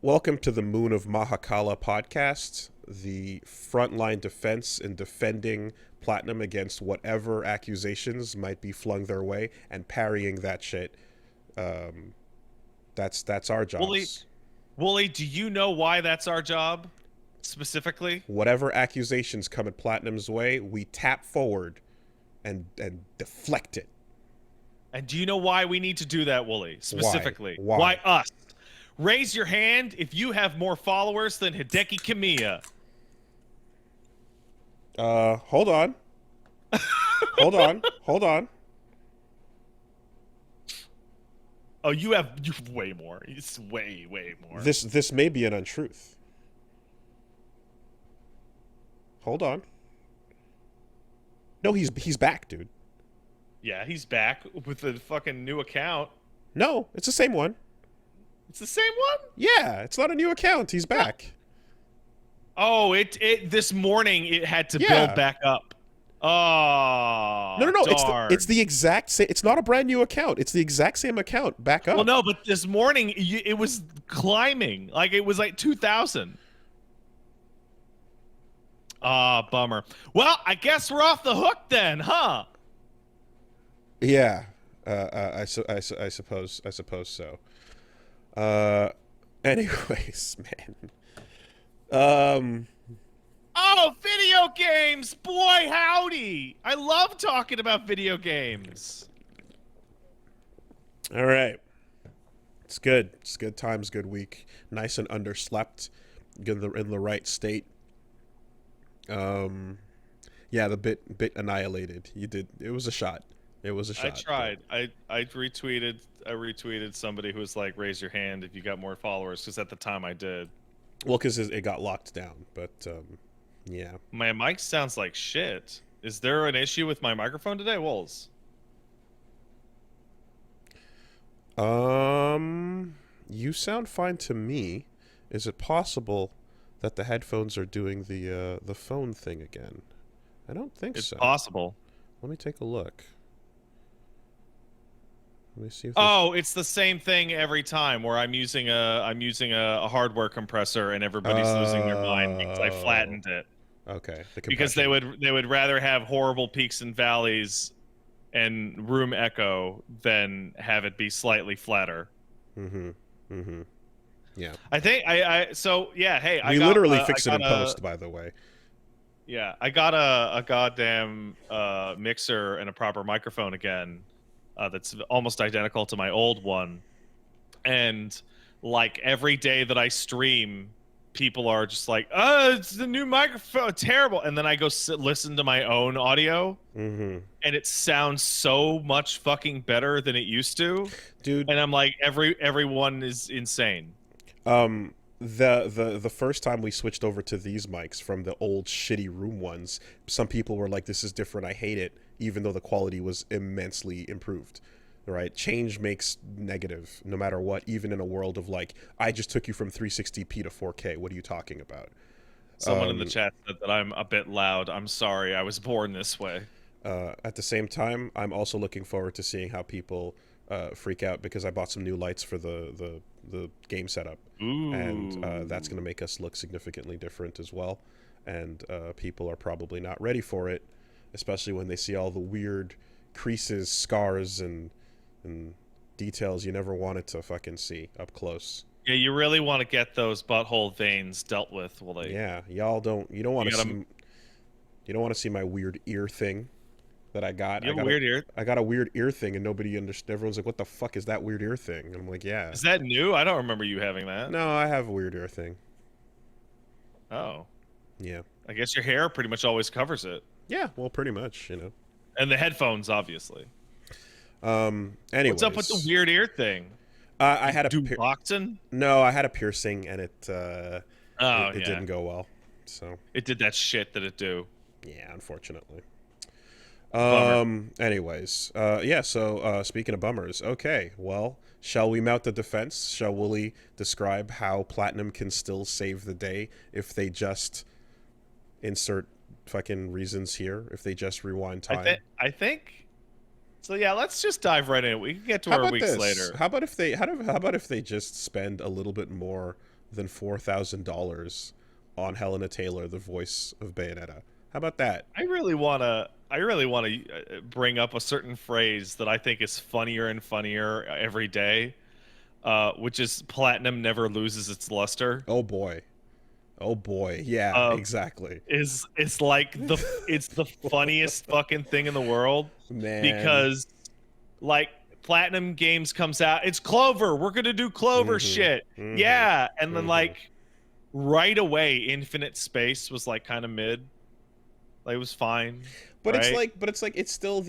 Welcome to the Moon of Mahakala podcast, the frontline defense in defending Platinum against whatever accusations might be flung their way and parrying that shit. That's our Wooly, jobs. Wooly, do you know why that's our job specifically? Whatever accusations come at Platinum's way, we tap forward and deflect it. And do you know why we need to do that, Wooly? Specifically, Why? us? Raise your hand if you have more followers than Hideki Kamiya. Hold on. Hold on. Oh, you have way more. It's way more. This may be an untruth. Hold on. No, he's back, dude. Yeah, he's back with a fucking new account. No, it's the same one. It's the same one? Yeah, it's not a new account. He's back. Oh, it this morning it had to Yeah. build back up. Oh, No. darn. It's the exact same. It's not a brand new account. It's the exact same account back up. Well, no, but this morning it was climbing. Like it was like 2,000. Ah, bummer. Well, I guess we're off the hook then, huh? Yeah. I suppose so. Anyways, man. Oh, video games! Boy, howdy! I love talking about video games. All right. It's good. It's good times, good week. Nice and underslept. In the right state. Yeah, the bit annihilated. You did. It was a shot. It was a shot. I tried. I retweeted somebody who was like, "Raise your hand if you got more followers," because at the time I did. Well, because it got locked down, but yeah. My mic sounds like shit. Is there an issue with my microphone today, Wolves? You sound fine to me. Is it possible that the headphones are doing the phone thing again? I don't think It's so. possible. Let me take a look. Let me see if it's the same thing every time where I'm using a hardware compressor and everybody's losing their mind because I flattened it. Okay. Because they would rather have horrible peaks and valleys and room echo than have it be slightly flatter. Yeah. I think hey, we literally fix it in post, by the way. Yeah, I got a goddamn mixer and a proper microphone again. That's almost identical to my old one, and like every day that I stream, people are just like, "Oh, it's the new microphone, terrible," and then I go listen to my own audio, and it sounds so much fucking better than it used to, dude. And I'm like, everyone is insane. The first time we switched over to these mics from the old shitty room ones, some people were like, "This is different. I hate it," even though the quality was immensely improved. Right? Change makes negative, no matter what. Even in a world of like, I just took you from 360p to 4K. What are you talking about? Someone in the chat said that I'm a bit loud. I'm sorry. I was born this way. At the same time, I'm also looking forward to seeing how people freak out because I bought some new lights for the game setup. Ooh. And that's going to make us look significantly different as well. And people are probably not ready for it, especially when they see all the weird creases, scars, and details you never wanted to fucking see up close. Yeah, you really want to get those butthole veins dealt with. Well, they... Yeah, y'all don't. You don't want to see. You don't want to see my weird ear thing that I got. You have a weird ear. I got a weird ear thing, and nobody understood. Everyone's like, "What the fuck is that weird ear thing?" And I'm like, "Yeah." Is that new? I don't remember you having that. No, I have a weird ear thing. Oh. Yeah. I guess your hair pretty much always covers it. Yeah, well, pretty much, you know. And the headphones, obviously. Anyways. What's up with the weird ear thing? I had a boxing? No, I had a piercing, and it didn't go well. So it did that shit that it do. Yeah, unfortunately. Bummer. Anyways, yeah. So speaking of bummers, okay. Well, shall we mount the defense? Shall Wooly describe how Platinum can still save the day if they just insert fucking reasons here? If they just rewind time? I think. So yeah, let's just dive right in. We can get to our weeks later. How about if they just spend a little bit more than $4,000 on Helena Taylor, the voice of Bayonetta. How about that? I really want to bring up a certain phrase that I think is funnier and funnier every day, which is platinum never loses its luster. Oh boy. Oh boy. Yeah, Uh, exactly. is it's like it's the funniest fucking thing in the world Man. because like platinum games comes out, it's Clover, we're gonna do Clover Mhm. shit, Mhm. yeah, and then Mhm. like right away Infinite Space was like kind of mid, like it was fine, right? It's still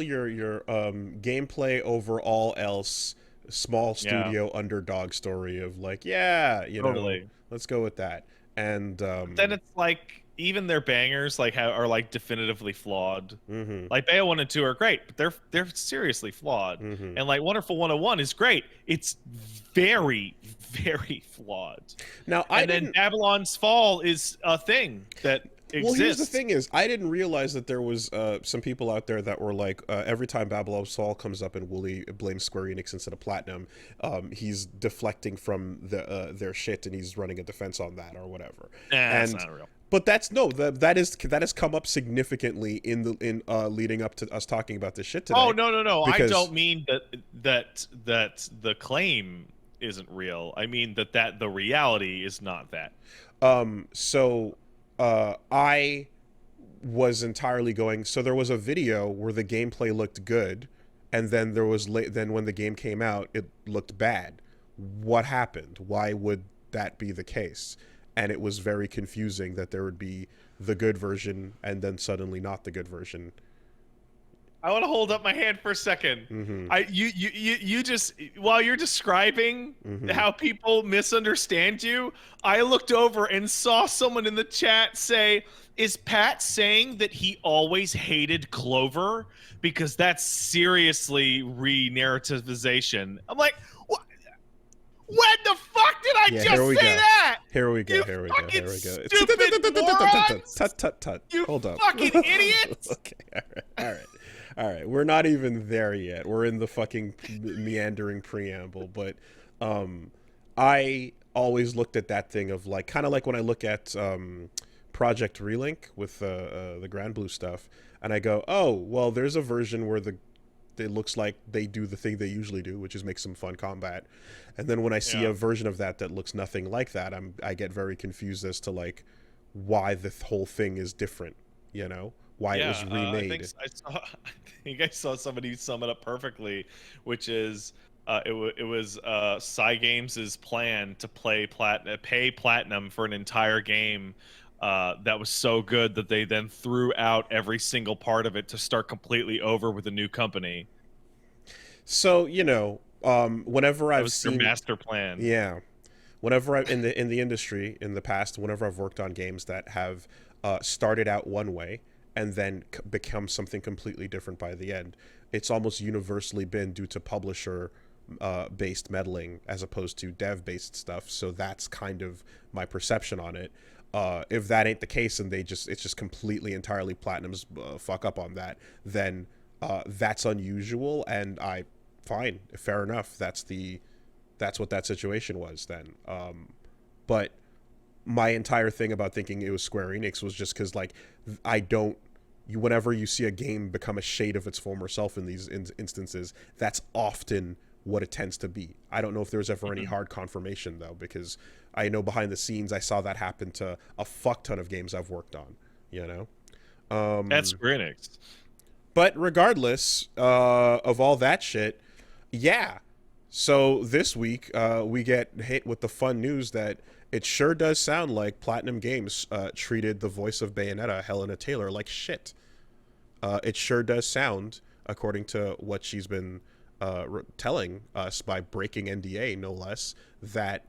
your gameplay over all else small Yeah, studio underdog story of like, yeah, totally. let's go with that. And But then it's like even their bangers like are like definitively flawed. mhm. Like Bayo 1 and 2 are great, but they're seriously flawed. Mhm. And like Wonderful 101 is great. It's very, very flawed. Now, I And then didn't Babylon's Fall is a thing that Well, here's the exists. thing: is I didn't realize that there was some people out there that were like, every time Babylon's Fall comes up and Woolie blames Square Enix instead of Platinum, he's deflecting from their shit and he's running a defense on that or whatever. Nah, that's And not real. but that's no that has come up significantly in leading up to us talking about this shit Oh today, no, no, no. I because don't mean that the claim isn't real. I mean that the reality is not that. so I was entirely going. So there was a video where the gameplay looked good, and then then when the game came out, it looked bad. What happened? Why would that be the case? And it was very confusing that there would be the good version and then suddenly not the good version. I want to hold up my hand for a second. Mm-hmm. You just while you're describing Mm-hmm. how people misunderstand you, I looked over and saw someone in the chat say, "Is Pat saying that he always hated Clover because that's seriously re-narrativization?" I'm like, "What? When the fuck did I Yeah, here just we say go. that? Here we go. You Here we go. fucking Here we go. stupid morons! Tut tut tut. You Hold up. fucking idiots!" Okay. All right. All right. All right. We're not even there yet. We're in the fucking meandering preamble, but I always looked at that thing of like kind of like when I look at Project Relink with the Grand Blue stuff, and I go, oh, well, there's a version where it looks like they do the thing they usually do, which is make some fun combat. And then when I see Yeah. a version of that looks nothing like that, I get very confused as to like why the whole thing is different, why it Yeah, was remade. I think I saw somebody sum it up perfectly, which is it was Cygames's plan to pay platinum for an entire game that was so good that they then threw out every single part of it to start completely over with a new company. So, whenever That I've was their seen, master plan. yeah, whenever I in the industry in the past, whenever I've worked on games that have started out one way and then become something completely different by the end, it's almost universally been due to publisher based meddling as opposed to dev based stuff. So that's kind of my perception on it. If that ain't the case and it's just completely entirely Platinum's fuck up on that, then that's unusual, and fine, fair enough. That's what that situation was then. But my entire thing about thinking it was Square Enix was just because like I don't. Whenever you see a game become a shade of its former self in these instances, that's often what it tends to be. I don't know if there was ever any hard confirmation though, because I know behind the scenes I saw that happen to a fuck ton of games I've worked on. You know. That's Square Enix. But regardless of all that shit, yeah. So this week we get hit with the fun news that it sure does sound like Platinum Games treated the voice of Bayonetta, Helena Taylor, like shit. It sure does sound, according to what she's been telling us by breaking NDA, no less, that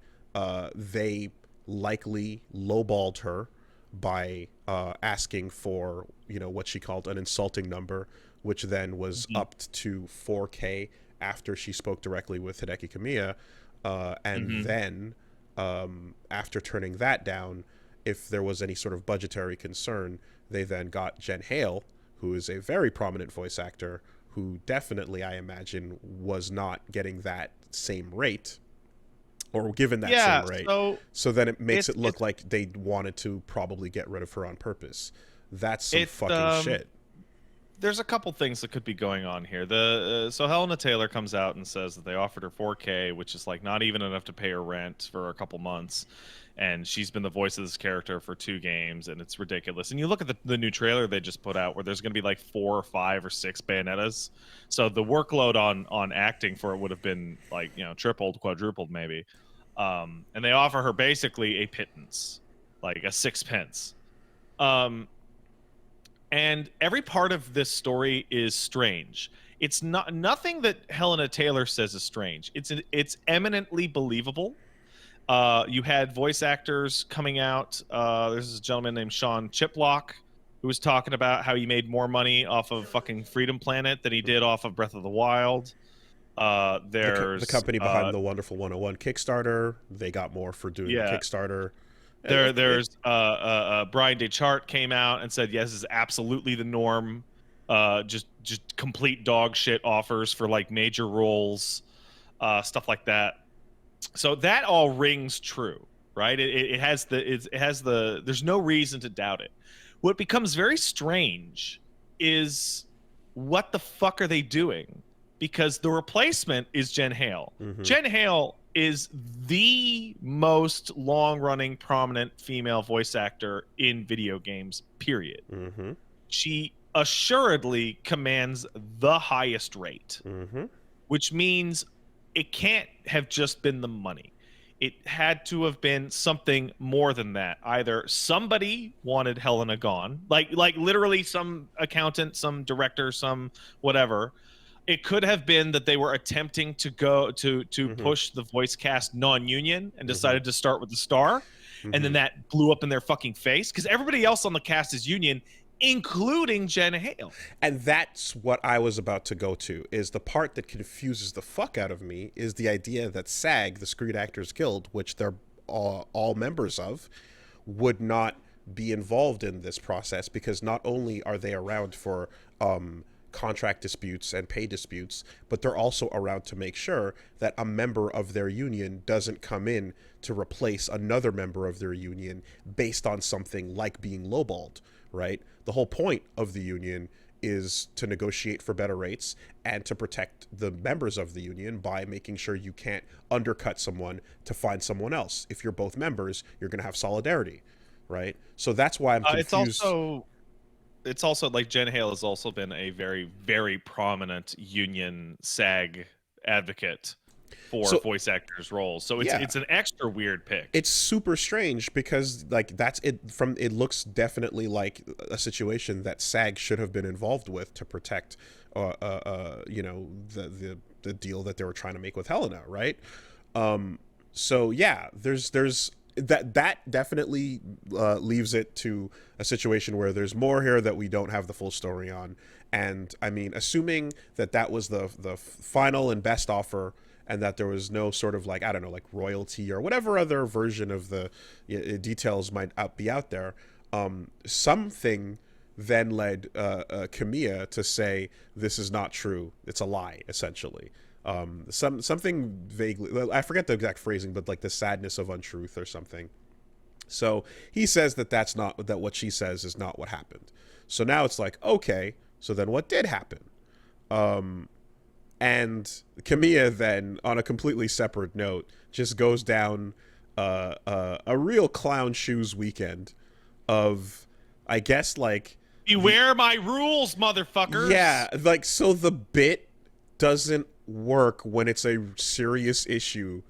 they likely lowballed her by asking for what she called an insulting number, which then was Mhm. upped to 4K after she spoke directly with Hideki Kamiya, and Mhm. then after turning that down, if there was any sort of budgetary concern, they then got Jen Hale, who is a very prominent voice actor, who definitely, I imagine, was not getting that same rate, or given that Yeah, same rate. so So then it makes it's it look it's like they wanted to probably get rid of her on purpose. That's some it's fucking shit. there's a couple things that could be going on here. The so Helena Taylor comes out and says that they offered her 4K, which is like not even enough to pay her rent for a couple months, and she's been the voice of this character for 2 games, and it's ridiculous. And you look at the new trailer they just put out, where there's going to be like 4 or 5 or 6 Bayonettas, so the workload on acting for it would have been like, you know, tripled, quadrupled maybe. And they offer her basically a pittance, like a sixpence. Um, and every part of this story is strange. It's not nothing that Helena Taylor says is strange. It's eminently believable. You had voice actors coming out. There's this gentleman named Sean Chiplock who was talking about how he made more money off of fucking Freedom Planet than he did off of Breath of the Wild. The There's company behind the Wonderful 101 Kickstarter, they got more for doing the yeah, Kickstarter. there's Brian Deschart came out and said yes, this is absolutely the norm. Just complete dog shit offers for like major roles, stuff like that. So that all rings true, right? It has it has the there's no reason to doubt it. What becomes very strange is what the fuck are they doing? Because the replacement is Jen Hale. Mm-hmm. Jen Hale is the most long-running prominent female voice actor in video games, period. Mm-hmm. She assuredly commands the highest rate, Mm-hmm. which means it can't have just been the money. It had to have been something more than that. Either somebody wanted Helena gone, like literally some accountant, some director, some whatever. It could have been that they were attempting to go to Mm-hmm. push the voice cast non-union and Mm-hmm. decided to start with the star, and then Mm-hmm. that blew up in their fucking face because everybody else on the cast is union, including Jen Hale. And that's what I was about to go to, is the part that confuses the fuck out of me is the idea that SAG, the Screen Actors Guild, which they're all members of, would not be involved in this process, because not only are they around for contract disputes and pay disputes, but they're also around to make sure that a member of their union doesn't come in to replace another member of their union based on something like being lowballed, right? The whole point of the union is to negotiate for better rates and to protect the members of the union by making sure you can't undercut someone to find someone else. If you're both members, you're going to have solidarity, right? So that's why I'm confused. It's also like Jen Hale has also been a very, very prominent union SAG advocate for voice actors' roles. So it's an extra weird pick. It's super strange because like that's it. From it looks definitely like a situation that SAG should have been involved with to protect, you know, the deal that they were trying to make with Helena, right? So yeah, there's that definitely leaves it to a situation where there's more here that we don't have the full story on. And I mean, assuming that that was the final and best offer, and that there was no sort of like, I don't know, like royalty or whatever other version of the details might be out there, something then led Kamiya to say this is not true, it's a lie, essentially. Something vaguely, I forget the exact phrasing, but like the sadness of untruth or something. So he says that that what she says is not what happened. So now it's like, okay, so then what did happen? And Kamiya then, on a completely separate note, just goes down a real clown shoes weekend of, I guess, like, beware my rules, motherfuckers. Yeah, like, so the bit doesn't work when it's a serious issue.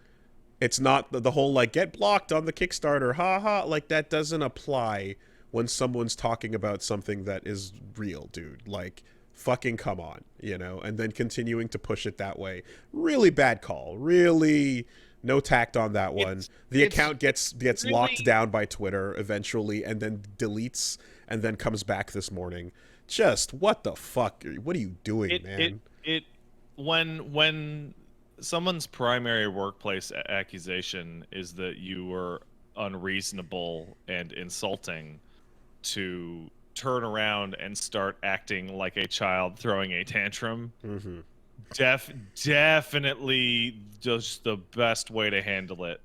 It's not the whole like get blocked on the Kickstarter, haha, like that doesn't apply when someone's talking about something that is real, dude. Like, fucking come on, you know? And then continuing to push it that way. Really bad call. Really no tact on that one. The account gets really locked down by Twitter eventually, and then deletes, and then comes back this morning. Just what the fuck? What are you doing, man? When someone's primary workplace accusation is that you were unreasonable and insulting, to turn around and start acting like a child throwing a tantrum, Definitely just the best way to handle it.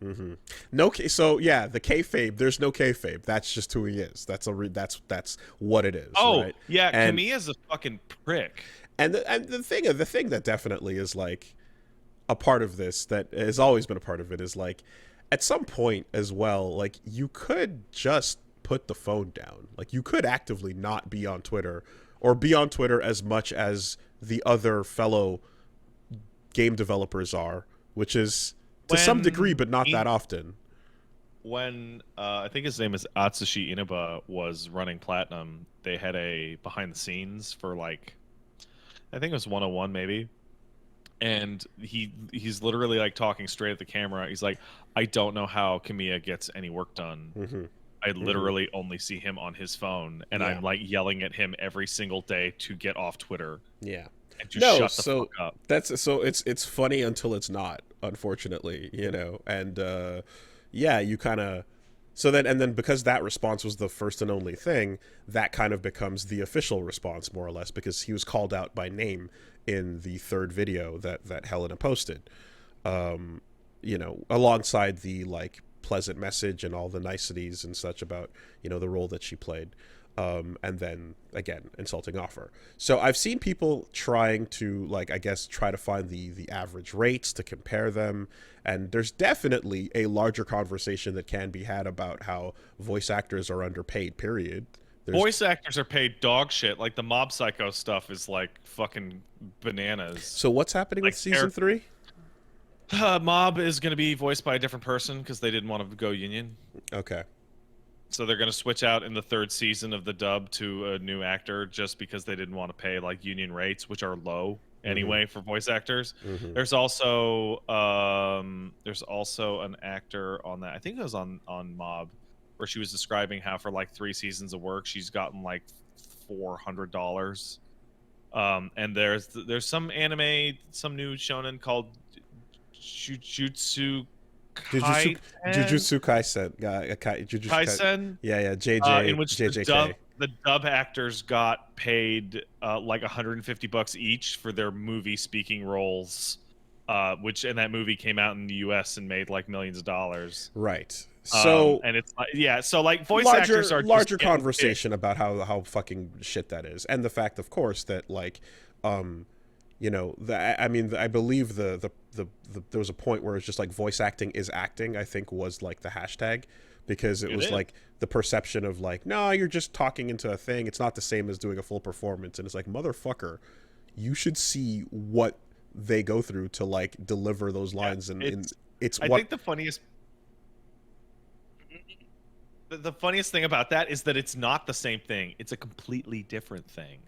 Mm-hmm. No, so yeah, the kayfabe. There's no kayfabe. That's just who he is. That's what it is, Oh right? yeah, And Kamiya's a fucking prick. the thing that definitely is like a part of this that has always been a part of it is like at some point as well, like you could just put the phone down. Like you could actively not be on Twitter or be on Twitter as much as the other fellow game developers are, which is to some degree, When but not that often. I think his name is Atsushi Inaba was running Platinum, they had a behind the scenes for like I think it was 101 maybe. And he's literally like talking straight at the camera. He's like, I don't know how Kamiya gets any work done. Mm-hmm. I Mm-hmm. literally only see him on his phone, and Yeah. I'm like yelling at him every single day to get off Twitter Yeah. and to No, shut the fuck so up. it's funny until it's not, unfortunately, and yeah, you kind of so then and then because that response was the first and only thing, that kind of becomes the official response more or less because he was called out by name in the third video that Helena posted. Um, alongside the like pleasant message and all the niceties and such about the role that she played, and then again insulting offer. So I've seen people trying to like I guess try to find the average rates to compare them, and there's definitely a larger conversation that can be had about how voice actors are underpaid. Period. There's Voice actors are paid dog shit. Like the Mob Psycho stuff is like fucking bananas. so what's happening with Like season 3? Mob is going to be voiced by a different person because they didn't want to go union. Okay. So they're going to switch out in the third season of the dub to a new actor just because they didn't want to pay like union rates, which are low Mm-hmm. anyway for voice actors. Mm-hmm. There's also an actor on that. I think it was on Mob where she was describing how for like 3 seasons of work she's gotten like $400. And there's some anime, some new shonen called Jujutsu Jujutsu Kaisen. Jujutsu Kaisen. Kaisen, Yeah, yeah. in which the JJK. dub actors got paid like $150 each for their movie speaking roles, and that movie came out in the U.S. and made like millions of dollars. Right. So And it's like, yeah, so like voice actors larger are just larger getting paid. conversation about how fucking shit that is, and the fact, of course, that like, um, I mean, I believe there was a point where it's just like voice acting is acting. I think was like the hashtag because it It was is. like the perception of like, no, you're just talking into a thing. It's not the same as doing a full performance, and it's like, motherfucker, you should see what they go through to like deliver those Yeah, lines, and it's I what. think the funniest thing about that is that it's not the same thing. It's a completely different thing.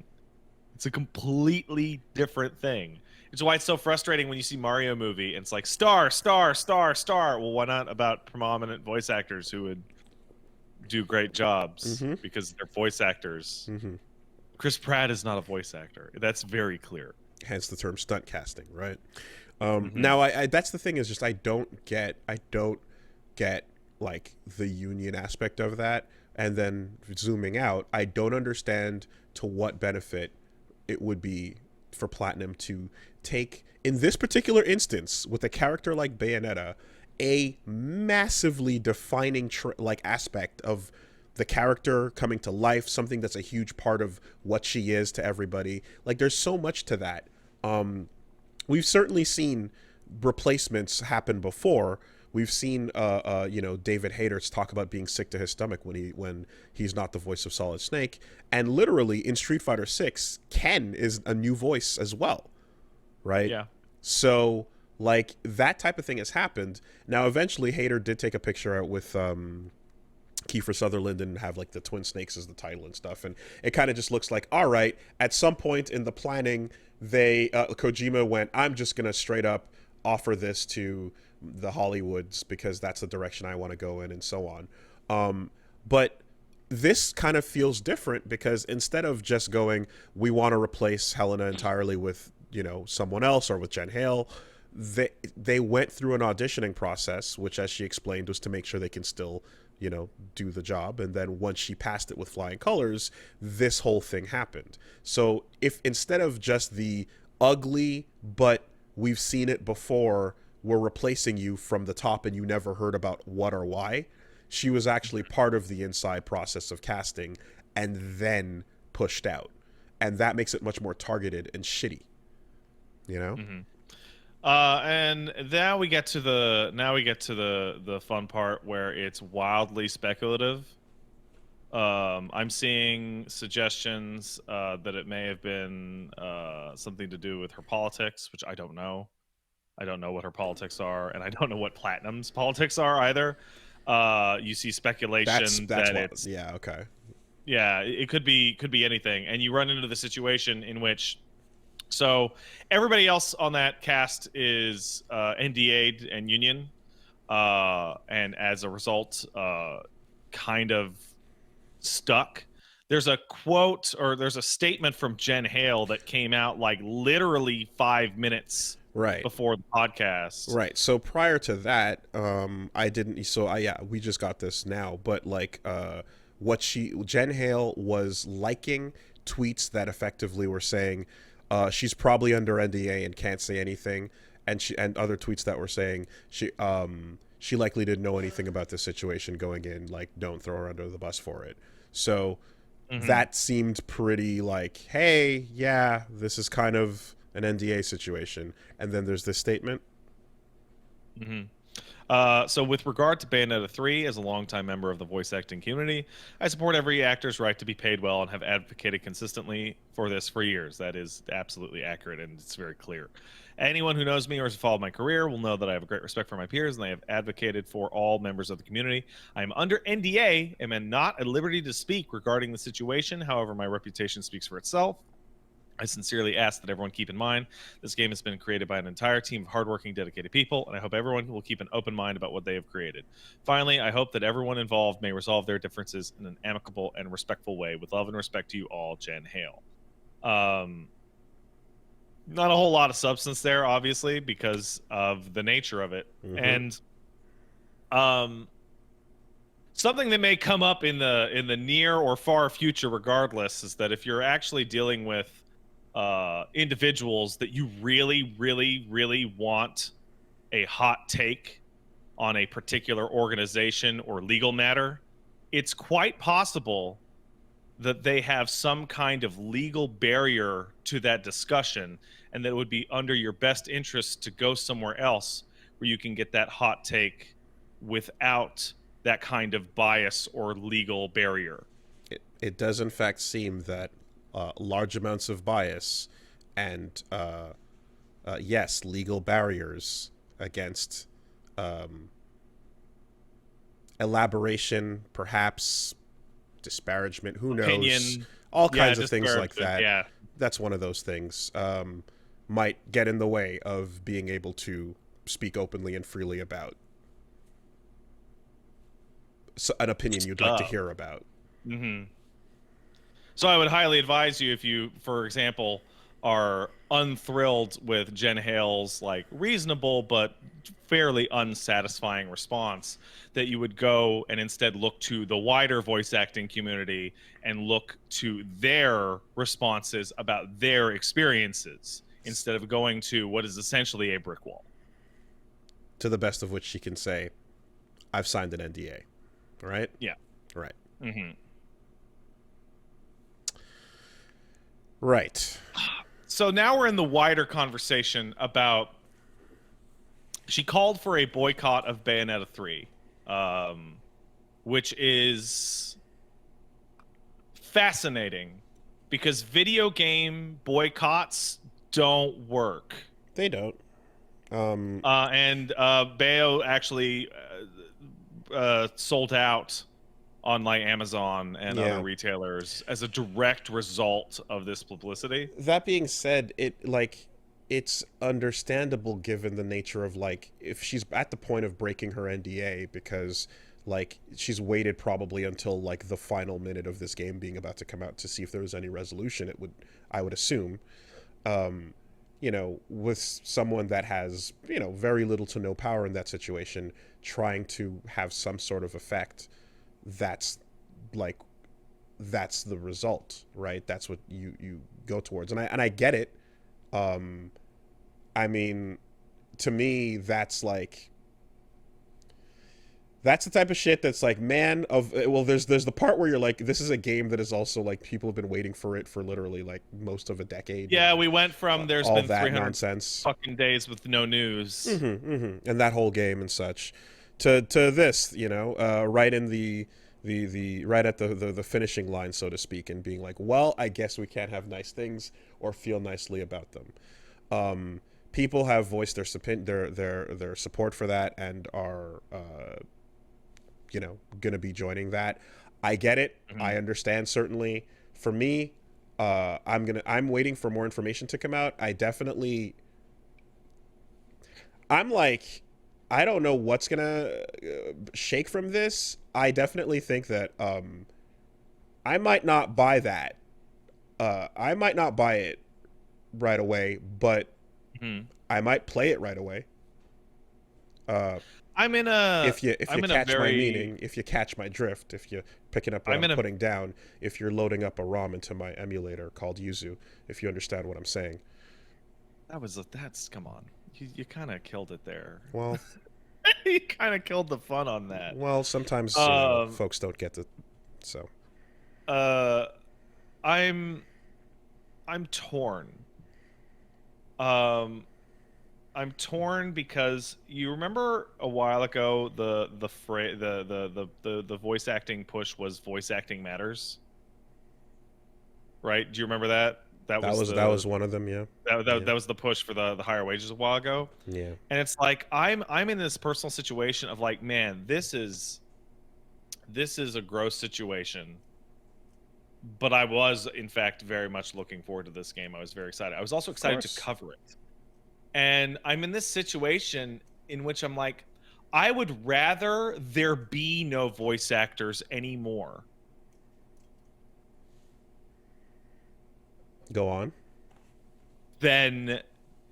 It's a completely different thing. It's why it's so frustrating when you see Mario movie and it's like star, star, star, star. Well, why not about prominent voice actors who would do great jobs Mm-hmm. because they're voice actors? Mm-hmm. Chris Pratt is not a voice actor. That's very clear. Hence the term stunt casting, right? Hmm. Now, I that's the thing is just I don't get like the union aspect of that, and then zooming out, I don't understand to what benefit it would be for Platinum to take in this particular instance with a character like Bayonetta, a massively defining like aspect of the character coming to life, something that's a huge part of what she is to everybody. Like there's so much to that. We've certainly seen replacements happen before. We've seen, David Hayter talk about being sick to his stomach when he's not the voice of Solid Snake, and literally in Street Fighter Six, Ken is a new voice as well, right? Yeah. So like that type of thing has happened. Now, eventually, Hayter did take a picture out with Kiefer Sutherland and have like the Twin Snakes as the title and stuff, and it kind of just looks like, all right, at some point in the planning, they Kojima went, I'm just gonna straight up offer this to the Hollywoods because that's the direction I want to go in, and so on. But this kind of feels different because instead of just going, we want to replace Helena entirely with someone else or with Jen Hale, they went through an auditioning process, which, as she explained, was to make sure they can still do the job. And then once she passed it with flying colors, this whole thing happened. So if instead of just the ugly, but we've seen it before, we're replacing you from the top and you never heard about what or why, she was actually part of the inside process of casting and then pushed out. And that makes it much more targeted and shitty, you know? Mm-hmm. And now we get to the fun part where it's wildly speculative. I'm seeing suggestions that it may have been something to do with her politics, which I don't know. I don't know what her politics are, and I don't know what Platinum's politics are either. You see speculation That's that what, it's yeah, okay. yeah, it could be anything, and you run into the situation in which so everybody else on that cast is NDA'd and union, and as a result, kind of stuck. There's a quote or there's a statement from Jen Hale that came out like literally 5 minutes Right. before the podcast. Right. So prior to that, I didn't. So I yeah, we just got this now. But like, what Jen Hale was liking tweets that effectively were saying, she's probably under NDA and can't say anything, and other tweets that were saying she likely didn't know anything about the situation going in. Like, don't throw her under the bus for it. So Mm-hmm. that seemed pretty like, hey, yeah, this is kind of an NDA situation. And then there's this statement. Mm-hmm. So with regard to Bayonetta 3, as a longtime member of the voice acting community, I support every actor's right to be paid well and have advocated consistently for this for years. That is absolutely accurate, and it's very clear. Anyone who knows me or has followed my career will know that I have a great respect for my peers, and I have advocated for all members of the community. I am under NDA and am not at liberty to speak regarding the situation. However, my reputation speaks for itself. I sincerely ask that everyone keep in mind this game has been created by an entire team of hardworking, dedicated people, and I hope everyone will keep an open mind about what they have created. Finally, I hope that everyone involved may resolve their differences in an amicable and respectful way. With love and respect to you all, Jen Hale. Not a whole lot of substance there, obviously, because of the nature of it. Mm-hmm. And something that may come up in the near or far future, regardless, is that if you're actually dealing with individuals that you really, really, really want a hot take on a particular organization or legal matter, it's quite possible that they have some kind of legal barrier to that discussion, and that it would be under your best interest to go somewhere else where you can get that hot take without that kind of bias or legal barrier. It does in fact seem that large amounts of bias and yes, legal barriers against elaboration, perhaps disparagement, who Opinion, knows, all kinds of things like disparagement, that. yeah. That's one of those things, might get in the way of being able to speak openly and freely about an opinion you'd like to hear about. Mm-hmm. So I would highly advise you, if you, for example, are unthrilled with Jen Hale's like reasonable but fairly unsatisfying response, that you would go and instead look to the wider voice acting community and look to their responses about their experiences instead of going to what is essentially a brick wall. To the best of which she can say, I've signed an NDA. Right? Yeah. Right. Mm-hmm. Right. So now we're in the wider conversation about, she called for a boycott of Bayonetta 3, which is fascinating because video game boycotts don't work. They don't. And Bayo actually sold out on like Amazon and other retailers as a direct result of this publicity. That being said, it's understandable given the nature of like, if she's at the point of breaking her NDA because like she's waited probably until like the final minute of this game being about to come out to see if there was any resolution, I would assume, with someone that has, very little to no power in that situation, trying to have some sort of effect that's like that's the result, right? That's what you go towards, and I get it. Um, I mean, to me, that's the type of shit that's like, man of well, there's the part where you're like, this is a game that is also like people have been waiting for it for literally like most of a decade. Yeah, And we went from there's all been that 300 nonsense, fucking days with no news. and that whole game and such, to this, right in the right at the finishing line, so to speak, and being like, well, I guess we can't have nice things or feel nicely about them. People have voiced their support for that and are gonna be joining that. I get it. Mhm. I understand. Certainly, for me, I'm waiting for more information to come out. I'm like, I don't know what's gonna shake from this. I definitely think that I might not buy that. I might not buy it right away, but Mhm. I might play it right away. Uh, I'm in a if you I'm in a catch my very meaning, if you catch my drift, if you picking up what I'm I'm in a putting down, if you're loading up a ROM into my emulator called Yuzu, if you understand what I'm saying. that's come on. You kind of killed it there. Well, You kind of killed the fun on that. sometimes Um folks don't get the so. uh I'm I'm torn. Um I'm torn because you remember a while ago the voice acting push was voice acting matters, right? Do you remember that? That was That the was one of them, yeah. that was the push for the higher wages a while ago. Yeah. And it's like I'm in this personal situation of like, man, this is a gross situation. But I was in fact very much looking forward to this game. I was very excited. I was also Of excited to course. cover it. And I'm in this situation in which I'm like, I would rather there be no voice actors anymore Go on. than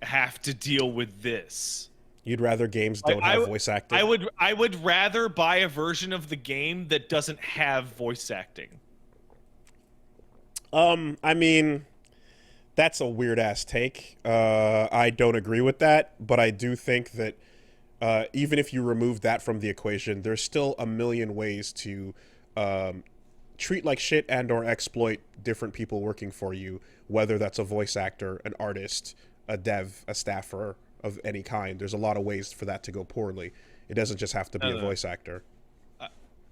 have to deal with this. You'd rather games Like don't have voice acting? I would rather buy a version of the game that doesn't have voice acting. I mean, that's a weird ass take. I don't agree with that, but I do think that even if you remove that from the equation, there's still a million ways to um, treat like shit and or exploit different people working for you, whether that's a voice actor, an artist, a dev, a staffer of any kind. There's a lot of ways for that to go poorly. It doesn't just have to be a Uh, voice actor.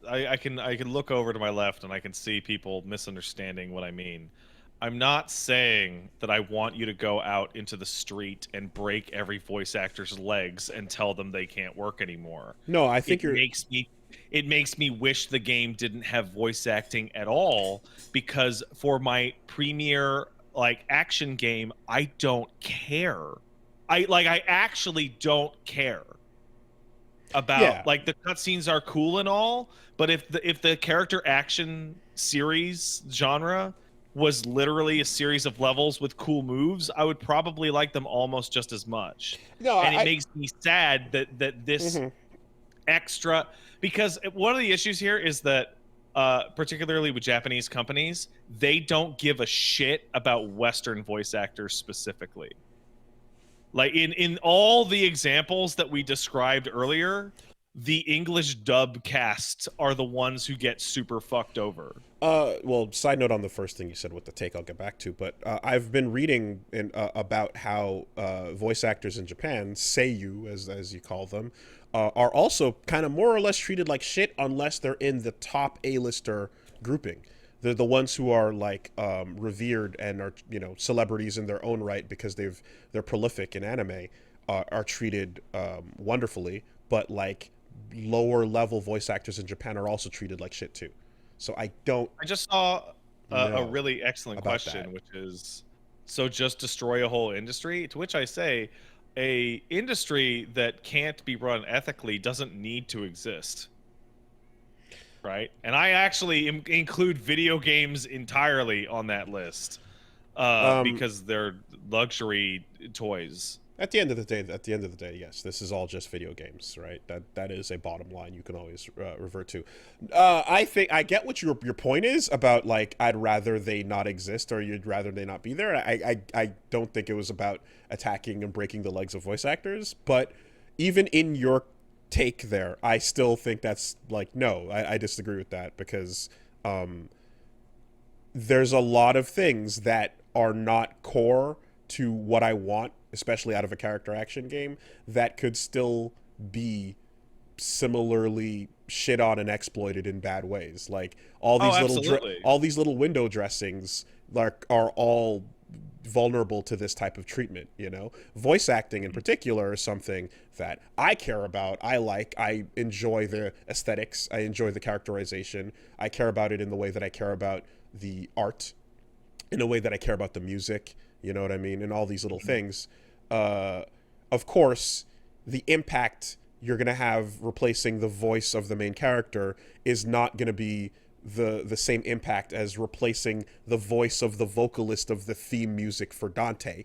I can look over to my left and I can see people misunderstanding what I mean. I'm not saying that I want you to go out into the street and break every voice actor's legs and tell them they can't work anymore. No, I think It you're. makes me it makes me wish the game didn't have voice acting at all because for my premier like action game, I don't care. I actually don't care Yeah, about like the cutscenes are cool and all, but if the character action series genre was literally a series of levels with cool moves, I would probably like them almost just as much. no, And it I. makes me sad that this Mhm. extra because one of the issues here is that particularly with Japanese companies, they don't give a shit about Western voice actors specifically. Like in all the examples that we described earlier, the English dub casts are the ones who get super fucked over. Well, side note on the first thing you said with the take, I'll get back to, but I've been reading about how voice actors in Japan, seiyu as you call them, are also kind of more or less treated like shit unless they're in the top A-lister grouping. They're the ones who are like revered and are celebrities in their own right because they're prolific in anime, are treated wonderfully, but like lower level voice actors in Japan are also treated like shit too. So I don't I just saw a know really excellent about that. question, which is, so just destroy a whole industry? To which I say, a industry that can't be run ethically doesn't need to exist, right? And I actually include video games entirely on that list Um, because they're luxury toys. At the end of the day, yes, this is all just video games, right? That is a bottom line you can always revert to. I think I get what your point is about, like, I'd rather they not exist, or you'd rather they not be there. I don't think it was about attacking and breaking the legs of voice actors, but even in your take there, I still think that's like, no, I disagree with that, because there's a lot of things that are not core to what I want, especially out of a character action game, that could still be similarly shit on and exploited in bad ways. Like all Oh, these absolutely. all these little window dressings, like, are all vulnerable to this type of treatment. Voice acting in particular is something that I care about. I enjoy the aesthetics, I enjoy the characterization, I care about it in the way that I care about the art, in a way that I care about the music, you know what I mean, and all these little things. Of course, the impact you're gonna have replacing the voice of the main character is not gonna be the same impact as replacing the voice of the vocalist of the theme music for Dante.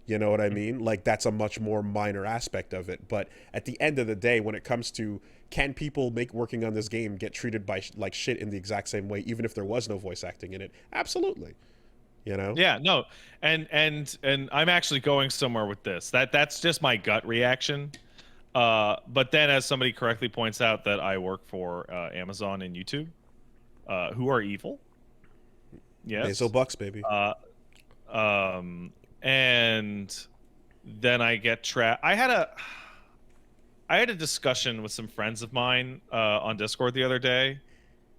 You know what I mean? Like, that's a much more minor aspect of it. But at the end of the day, when it comes to, can people working on this game get treated by like shit in the exact same way, even if there was no voice acting in it? Absolutely. You know? Yeah, no, and I'm actually going somewhere with this. That's just my gut reaction. But then, as somebody correctly points out, that I work for Amazon and YouTube, who are evil. Basil Yes. Bucks, baby. Um, and then I get trapped. I had a discussion with some friends of mine on Discord the other day,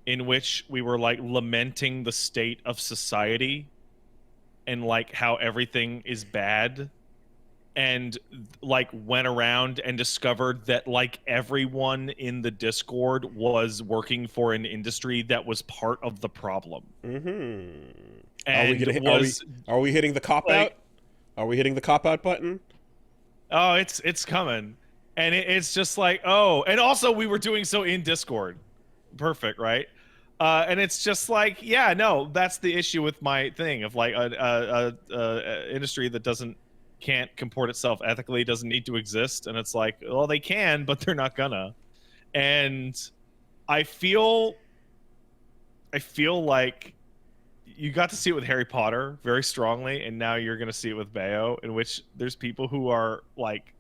in which we were like lamenting the state of society and like how everything is bad, and like went around and discovered that like everyone in the Discord was working for an industry that was part of the problem, Mm-hmm. Are we and gonna was are we hitting the cop out? like, Are we hitting the cop out button? oh, it's coming. And it's just like, oh, and also we were doing so in Discord. Perfect, right? And it's just like, yeah, no, that's the issue with my thing of like a industry that can't comport itself ethically, doesn't need to exist. And it's like, well, they can, but they're not gonna. And I feel like you got to see it with Harry Potter very strongly, and now you're gonna see it with Bayo, in which there's people who are like,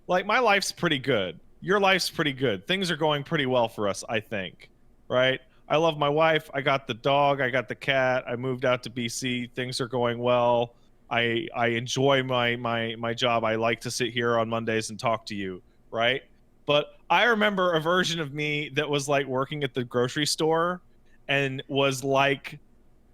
my life's pretty good. Your life's pretty good. Things are going pretty well for us, I think. Right? I love my wife. I got the dog. I got the cat. I moved out to BC. Things are going well. I enjoy my job. I like to sit here on Mondays and talk to you, right? But I remember a version of me that was like working at the grocery store and was like,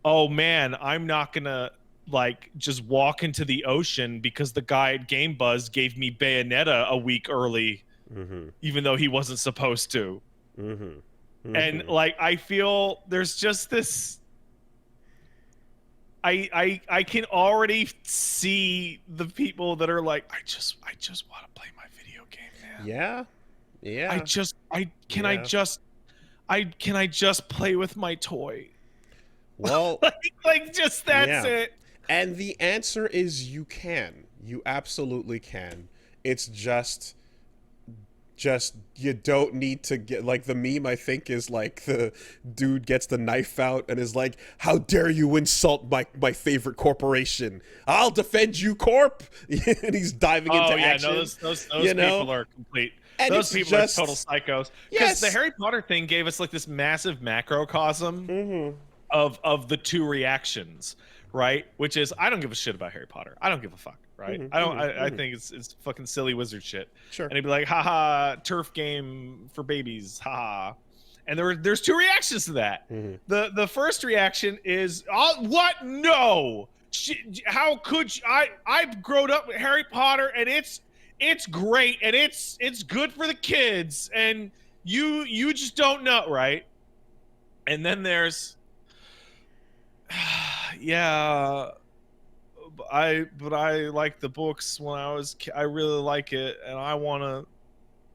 oh man, I'm not gonna like just walk into the ocean because the guy at Game Buzz gave me Bayonetta a week early, Mm-hmm. even though he wasn't supposed to. Mm-hmm. And Mm-hmm. like, I feel there's just this. I can already see the people that are like, I just want to play my video game, man. Yeah. I Yeah. just I can Yeah. I just play with my toy. Well, like just that's yeah. it. And the answer is you can. You absolutely can. It's just you don't need to get, like, the meme I think is like the dude gets the knife out and is like, how dare you insult my favorite corporation, I'll defend you, corp. And he's diving into Oh yeah, action, no, those you know people are complete. and Those it's people are just, total psychos. Because the yes. Harry Potter thing gave us like this massive macrocosm Mm-hmm. of the two reactions, right? Which is, I don't give a shit about Harry Potter. I don't give a fuck, right? Mm-hmm. I don't. Mm-hmm. I Mm-hmm. think it's fucking silly wizard shit. Sure. And he'd be like, haha, turf game for babies, haha. And there's two reactions to that. Mm-hmm. The first reaction is, oh, what? No. How could you? I've grown up with Harry Potter, and it's great, and it's good for the kids, and you just don't know, right? And then there's, yeah, but I like the books when I really like it, and I want to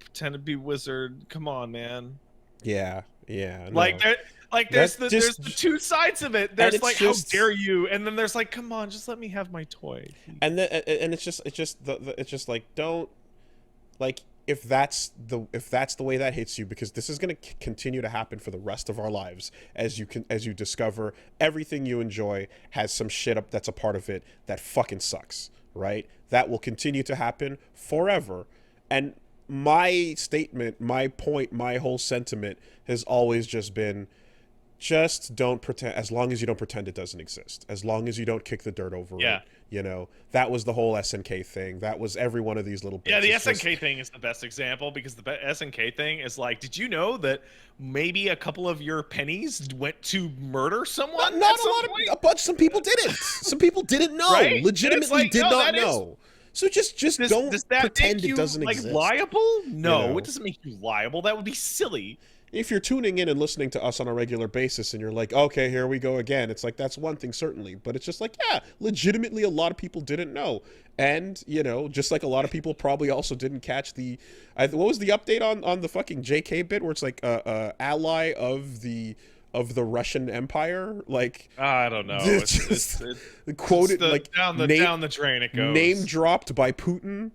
pretend to be wizard. Come on, man. Yeah. Yeah. Like No. Like That there's the two sides of it. and There's it's like, how just, dare you? And then there's like, come on, just let me have my toy. and then and it's just like, don't, like, if that's the way that hits you, because this is going to continue to happen for the rest of our lives, as you discover everything you enjoy has some shit up that's a part of it that fucking sucks, right? That will continue to happen forever. And my statement, my point, my whole sentiment has always just been, just don't pretend, as long as you don't pretend it doesn't exist, as long as you don't kick the dirt over Yeah. it. You know, that was the whole SNK thing. That was every one of these little bits. Yeah, the It's just, SNK thing is the best example, because the SNK thing is like, did you know that maybe a couple of your pennies went to murder someone? not a lot of a bunch. Some people didn't. Some people didn't know. Right? And it's Legitimately like, did no, not that is know. So just don't does that pretend make you it doesn't like exist. liable? No, know? it doesn't make you liable. That would be silly. If you're tuning in and listening to us on a regular basis and you're like, okay, here we go again, it's like, that's one thing, certainly. But it's just like, yeah, legitimately a lot of people didn't know. And, you know, just like a lot of people probably also didn't catch what was the update on the fucking JK bit where it's like ally of the Russian Empire? Like, I don't know. It's quoted, like, down the drain it goes. name dropped by Putin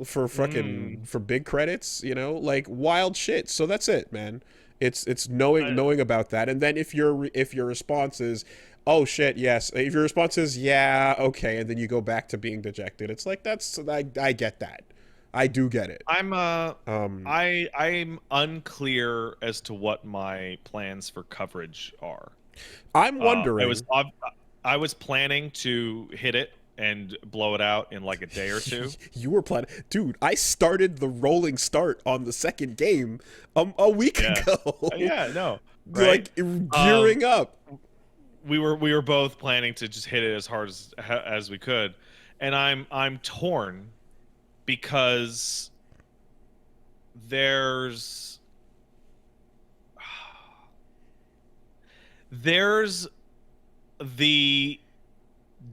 for fucking for big credits, you know, like, wild shit. So that's it, man. It's knowing about that. And then if your response is, oh shit, yes, if your response is, yeah, okay, and then you go back to being dejected, it's like, that's, I get that. I do get it. I'm unclear as to what my plans for coverage are. I'm wondering. I was planning to hit it and blow it out in like a day or two. You were planning, dude. I started the rolling start on the second game a week ago. Yeah, no, right? Like, gearing up. We were both planning to just hit it as hard as we could, and I'm torn because there's the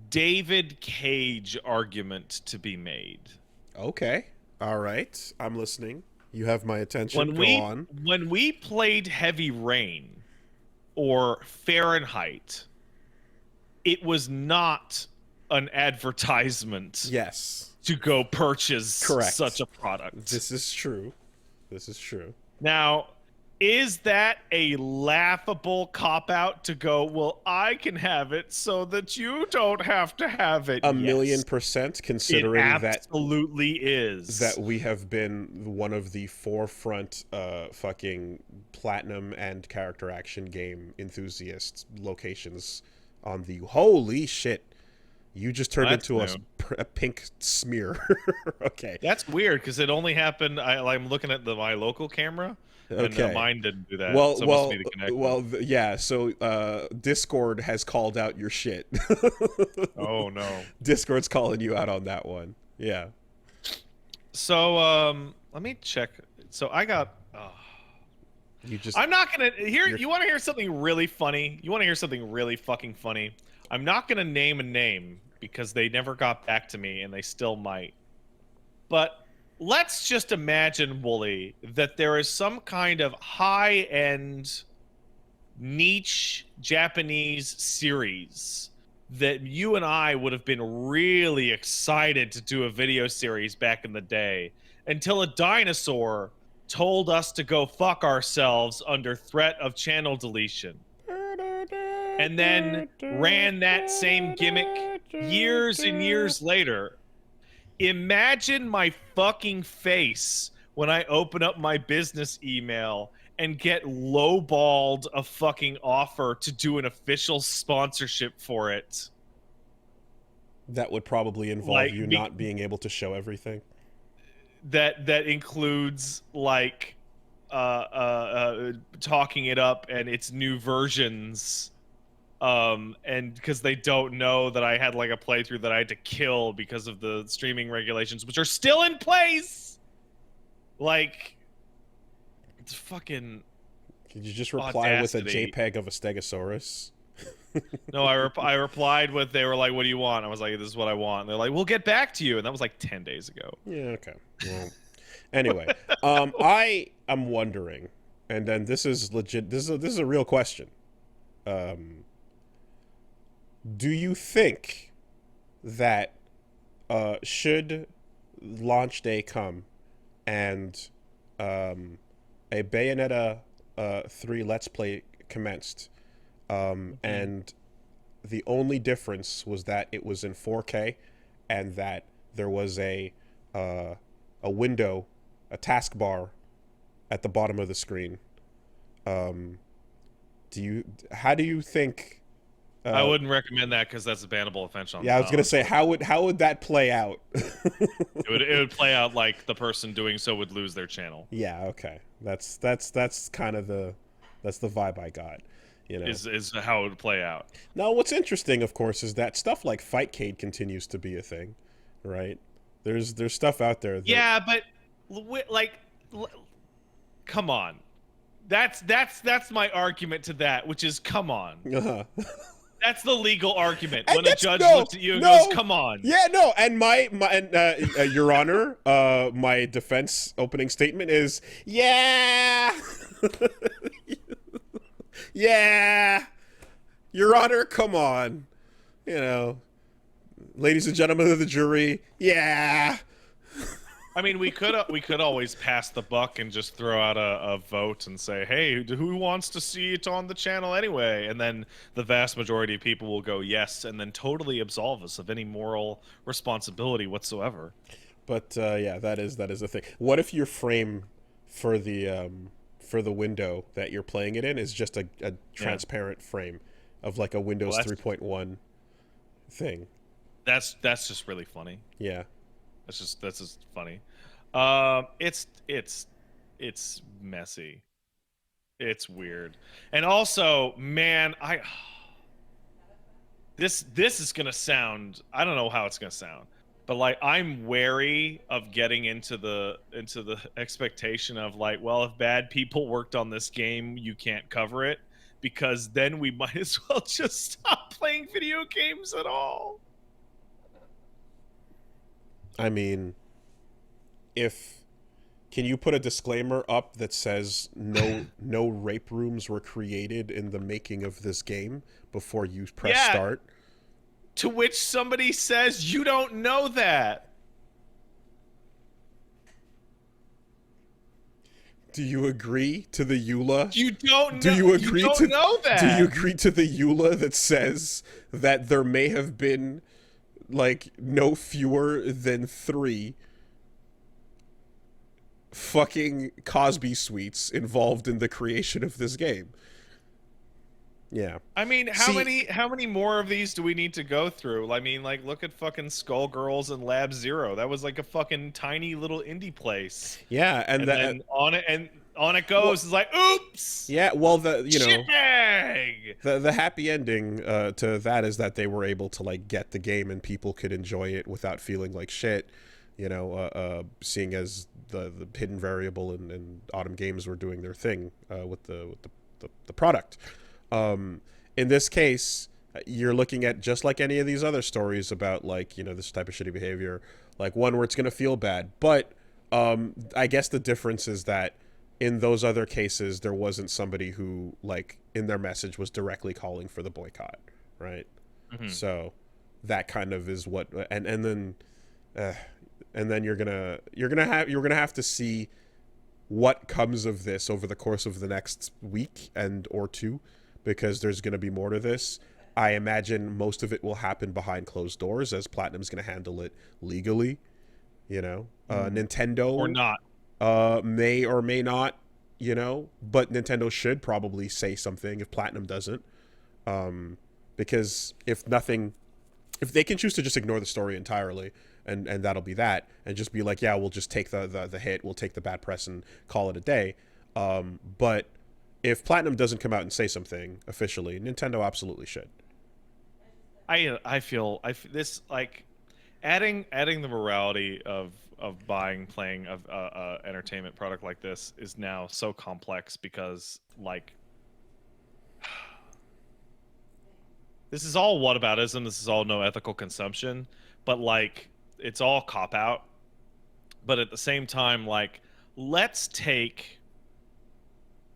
David Cage argument to be made. Okay. All right. I'm listening. You have my attention. Go on. When we played Heavy Rain or Fahrenheit, it was not an advertisement. Yes. To go purchase Correct. Such a product. This is true. This is true. Now, is that a laughable cop-out to go, well, I can have it so that you don't have to have it? A million%, considering it absolutely is. That we have been one of the forefront fucking platinum and character action game enthusiast locations on the, holy shit. You just turned into a pink smear. Okay. That's weird, because it only happened, I'm looking at my local camera. Okay. And mine didn't do that. Well, so it must be the connection. Yeah. So Discord has called out your shit. Oh no. Discord's calling you out on that one. Yeah. So let me check. So I got. I'm not gonna hear. You want to hear something really funny? You want to hear something really fucking funny? I'm not gonna name a name because they never got back to me, and they still might. But let's just imagine, Woolie, that there is some kind of high-end niche Japanese series that you and I would have been really excited to do a video series back in the day, until a dinosaur told us to go fuck ourselves under threat of channel deletion. And then ran that same gimmick years and years later. Imagine my fucking face when I open up my business email and get lowballed a fucking offer to do an official sponsorship for it. That would probably involve you not being able to show everything. That includes like talking it up and its new versions. And because they don't know that I had like a playthrough that I had to kill because of the streaming regulations, which are still in place. Like, it's fucking. Could you just reply audacity. with a JPEG of a Stegosaurus? No, I replied with, they were like, "What do you want?" I was like, "This is what I want." And they're like, "We'll get back to you," and that was like 10 days ago. Yeah. Okay. Well, anyway, I am wondering, And then this is legit. This is a real question. Um, do you think that should launch day come and a Bayonetta 3 Let's Play commenced, and the only difference was that it was in 4K, and that there was a window, a taskbar at the bottom of the screen. Um, how do you think? I Uh, wouldn't recommend that because that's a bannable offense yeah, I was gonna say, how would that play out? it would play out like the person doing so would lose their channel. Yeah, okay. That's kind of that's the vibe I got, you know. Is how it would play out. Now, what's interesting, of course, is that stuff like Fightcade continues to be a thing, right? There's stuff out there that Yeah, but like, come on. That's my argument to that, which is come on. uh-huh. That's the legal argument And when a that's judge no, looks at you and no. goes, "Come on." Yeah, no, and Your Honor, my defense opening statement is, yeah, yeah, Your Honor, come on, you know, ladies and gentlemen of the jury, yeah. I mean, we could always pass the buck and just throw out a vote and say, "Hey, who wants to see it on the channel anyway?" And then the vast majority of people will go yes, and then totally absolve us of any moral responsibility whatsoever. But yeah, that is the thing. What if your frame for the window that you're playing it in is just a transparent frame of like a Windows Well, 3.1 thing? that's just really funny. Yeah. That's just funny. It's messy. It's weird, and also, man, this is gonna sound. I don't know how it's gonna sound, but like I'm wary of getting into the expectation of like, well, if bad people worked on this game, you can't cover it, because then we might as well just stop playing video games at all. I mean, if can you put a disclaimer up that says no rape rooms were created in the making of this game before you press Yeah. start? To which somebody says, "You don't know that." Do you agree to the EULA? You don't know. Do you agree don't to know that? Do you agree to the EULA that says that there may have been like no fewer than 3 fucking Cosby suites involved in the creation of this game? Yeah. I mean, how many more of these do we need to go through? I mean, like, look at fucking Skullgirls and Lab Zero. That was like a fucking tiny little indie place. Yeah, and that then on it goes. Well, it's like, oops. Yeah, well, the the happy ending to that is that they were able to like get the game and people could enjoy it without feeling like shit. Seeing as the hidden variable and Autumn Games were doing their thing with the product. In this case, you're looking at just like any of these other stories about like, this type of shitty behavior, like one where it's going to feel bad. But I guess the difference is that in those other cases, there wasn't somebody who like in their message was directly calling for the boycott. Right. Mm-hmm. So that kind of is what, and then you're gonna have to see what comes of this over the course of the next week or two, because there's going to be more to this. I imagine most of it will happen behind closed doors, as Platinum's going to handle it legally. Nintendo or not may or may not, but Nintendo should probably say something if Platinum doesn't, because if they can choose to just ignore the story entirely, and that'll be that, and just be like, yeah, we'll just take the hit, we'll take the bad press and call it a day. But if Platinum doesn't come out and say something officially, Nintendo absolutely should. I feel this like adding the morality of playing a entertainment product like this is now so complex, because like this is all whataboutism, this is all no ethical consumption, but like it's all cop out. But at the same time, like, let's take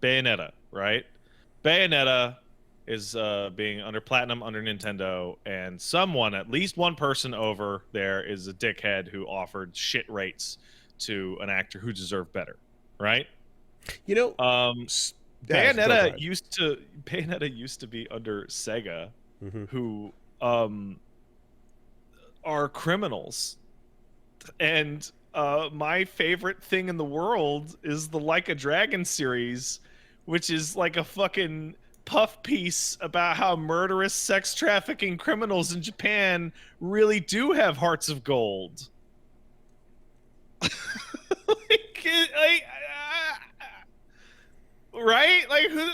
Bayonetta, right? Bayonetta is being under platinum under Nintendo, and someone, at least one person over there, is a dickhead who offered shit rates to an actor who deserved better, right? You know, Um, yeah, go ahead. Bayonetta used to be under Sega, Hmm. who are criminals. And my favorite thing in the world is the Like a Dragon series, which is like a fucking puff piece about how murderous sex trafficking criminals in Japan really do have hearts of gold. Right? Like who?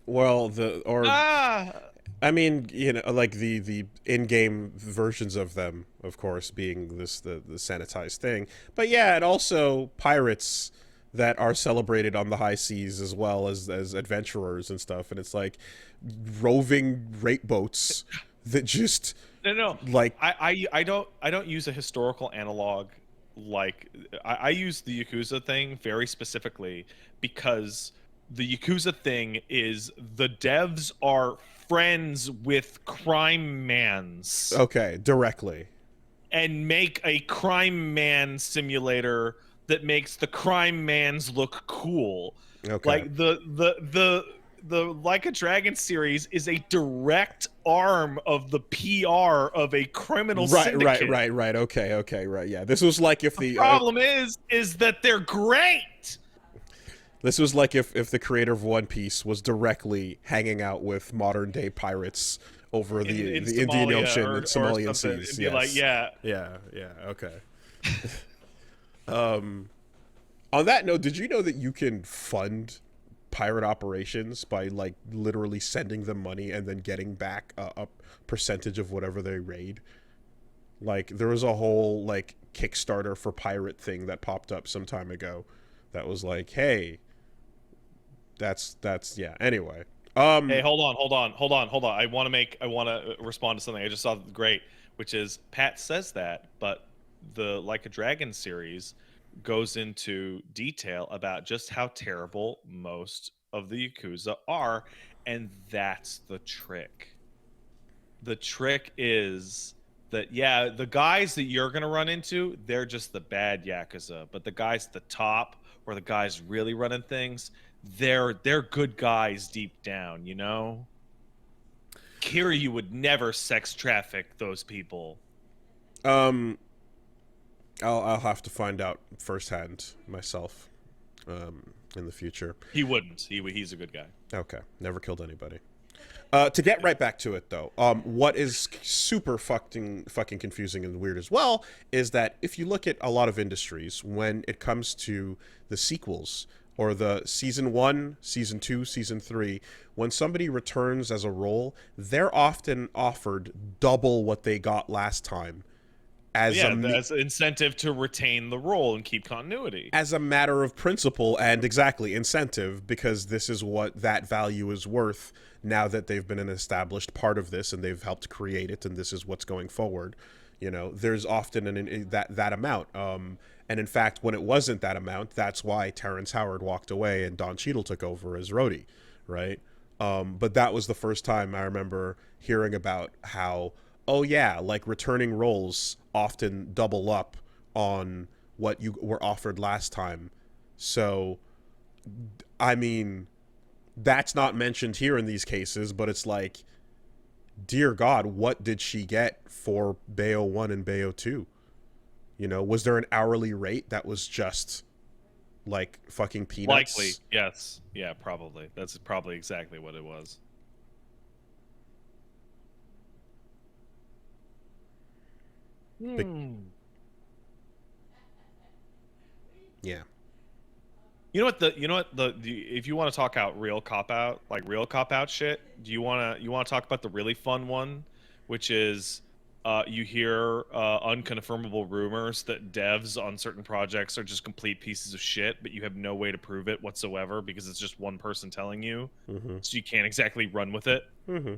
Well, Ah, I mean, like the in-game versions of them, of course, being the sanitized thing. But yeah, and also pirates that are celebrated on the high seas as well as adventurers and stuff. And it's like roving rape boats that just no. like I don't use a historical analog. Like I use the Yakuza thing very specifically because the Yakuza thing is the devs are friends with crime mans okay directly. and make a crime man simulator that makes the crime mans look cool. Okay. Like the Like a Dragon series is a direct arm of the PR of a criminal syndicate. Right. Okay. Right. Yeah. This was like if The the problem is that they're great. this was like if the creator of One Piece was directly hanging out with modern day pirates over In the Indian Somalia Ocean and or Somalian something, seas. and be like, Yes. yeah, Yeah. Okay. On that note, did you know that you can fund pirate operations by like literally sending them money and then getting back a percentage of whatever they raid? Like there was a whole like Kickstarter for pirate thing that popped up some time ago that was like, hey, that's yeah. Anyway, hey, hold on. I want to respond to something I just saw. Great, which is Pat says that, but the Like a Dragon series goes into detail about just how terrible most of the Yakuza are, and that's the trick. The trick is that yeah, the guys that you're gonna run into, they're just the bad Yakuza, but the guys at the top or the guys really running things, they're good guys deep down, you know? Kiryu would never sex traffic those people. um, I'll have to find out firsthand myself, in the future. He wouldn't. He's a good guy. Okay, never killed anybody. To get right back to it, though, what is super fucking confusing and weird as well is that if you look at a lot of industries, when it comes to the sequels or the season 1, season 2, season 3, when somebody returns as a role, they're often offered double what they got last time as Yeah, a that's an incentive to retain the role and keep continuity. as a matter of principle and exactly incentive, because this is what that value is worth now that they've been an established part of this and they've helped create it and this is what's going forward. There's often that amount, and in fact when it wasn't that amount, that's why Terrence Howard walked away and Don Cheadle took over as Rhodey, right? But that was the first time I remember hearing about how, oh yeah, like returning roles often double up on what you were offered last time. So, I mean, that's not mentioned here in these cases, but it's like, dear God, what did she get for Bayo 1 and Bayo 2? Was there an hourly rate that was just like fucking peanuts? Likely, yes. Yeah, probably. That's probably exactly what it was. Yeah. If you want to talk out real cop out, like real cop out shit, do you want to talk about the really fun one, which is you hear unconfirmable rumors that devs on certain projects are just complete pieces of shit, but you have no way to prove it whatsoever because it's just one person telling you. Mm-hmm. So you can't exactly run with it. Mm-hmm.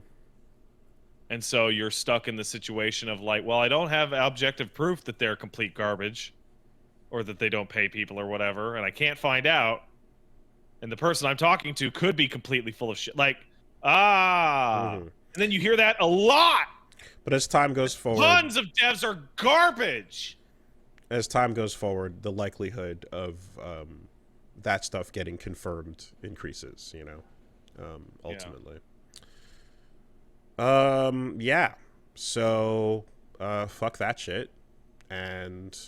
And so you're stuck in the situation of like, well, I don't have objective proof that they're complete garbage or that they don't pay people or whatever, and I can't find out. and the person I'm talking to could be completely full of shit. Like, Mm-hmm. and then you hear that a lot. But as time goes forward, Tons of devs are garbage. as time goes forward, the likelihood of that stuff getting confirmed increases. Ultimately. Yeah. So, fuck that shit, and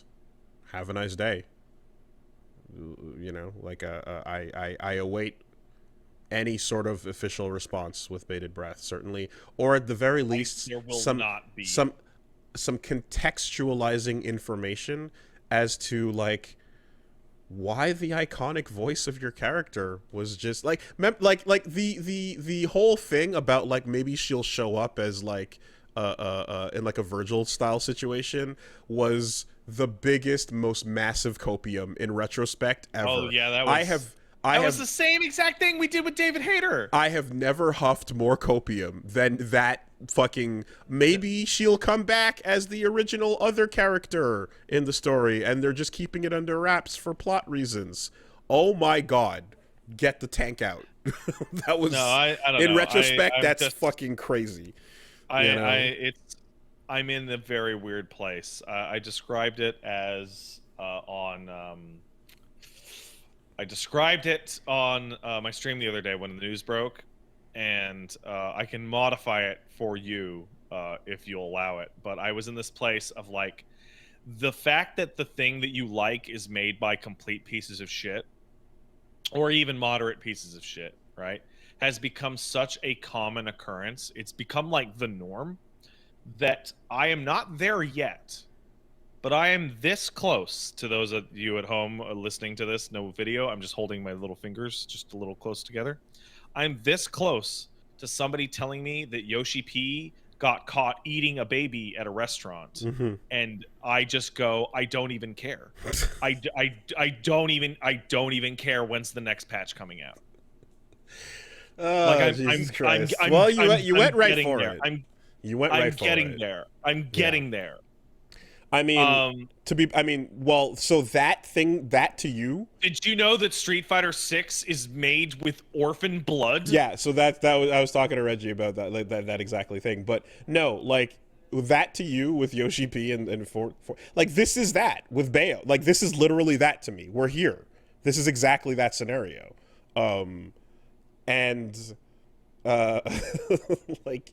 have a nice day. I await any sort of official response with bated breath, certainly, or at the very least, There will some not be. some contextualizing information as to like why the iconic voice of your character was just like the whole thing about like maybe she'll show up as like in like a Virgil style situation was the biggest, most massive copium in retrospect ever. Oh yeah, that was the same exact thing we did with David Hayter. I have never huffed more copium than that fucking maybe she'll come back as the original other character in the story and they're just keeping it under wraps for plot reasons. Oh my god. Get the tank out. That was I don't in know. retrospect, that's just, fucking crazy. I'm in a very weird place. I described it as I described it on my stream the other day when the news broke, and I can modify it for you if you'll allow it. But I was in this place of like the fact that the thing that you like is made by complete pieces of shit, or even moderate pieces of shit, right, has become such a common occurrence. It's become like the norm that I am not there yet. But I am this close to those of you at home listening to this. No video. I'm just holding my little fingers just a little close together. I'm this close to somebody telling me that Yoshi P got caught eating a baby at a restaurant. Mm-hmm. And I just go, I don't even care. I don't even care when's the next patch coming out. Oh, like Jesus Christ. Well, you went right for it. You went right for it. I'm getting there. I mean, so that to you. Did you know that Street Fighter 6 is made with orphan blood? Yeah, so I was talking to Reggie about that, like, that exactly thing. But no, like that to you with Yoshi P and like this is that with Bayo. Like this is literally that to me. We're here. This is exactly that scenario. Like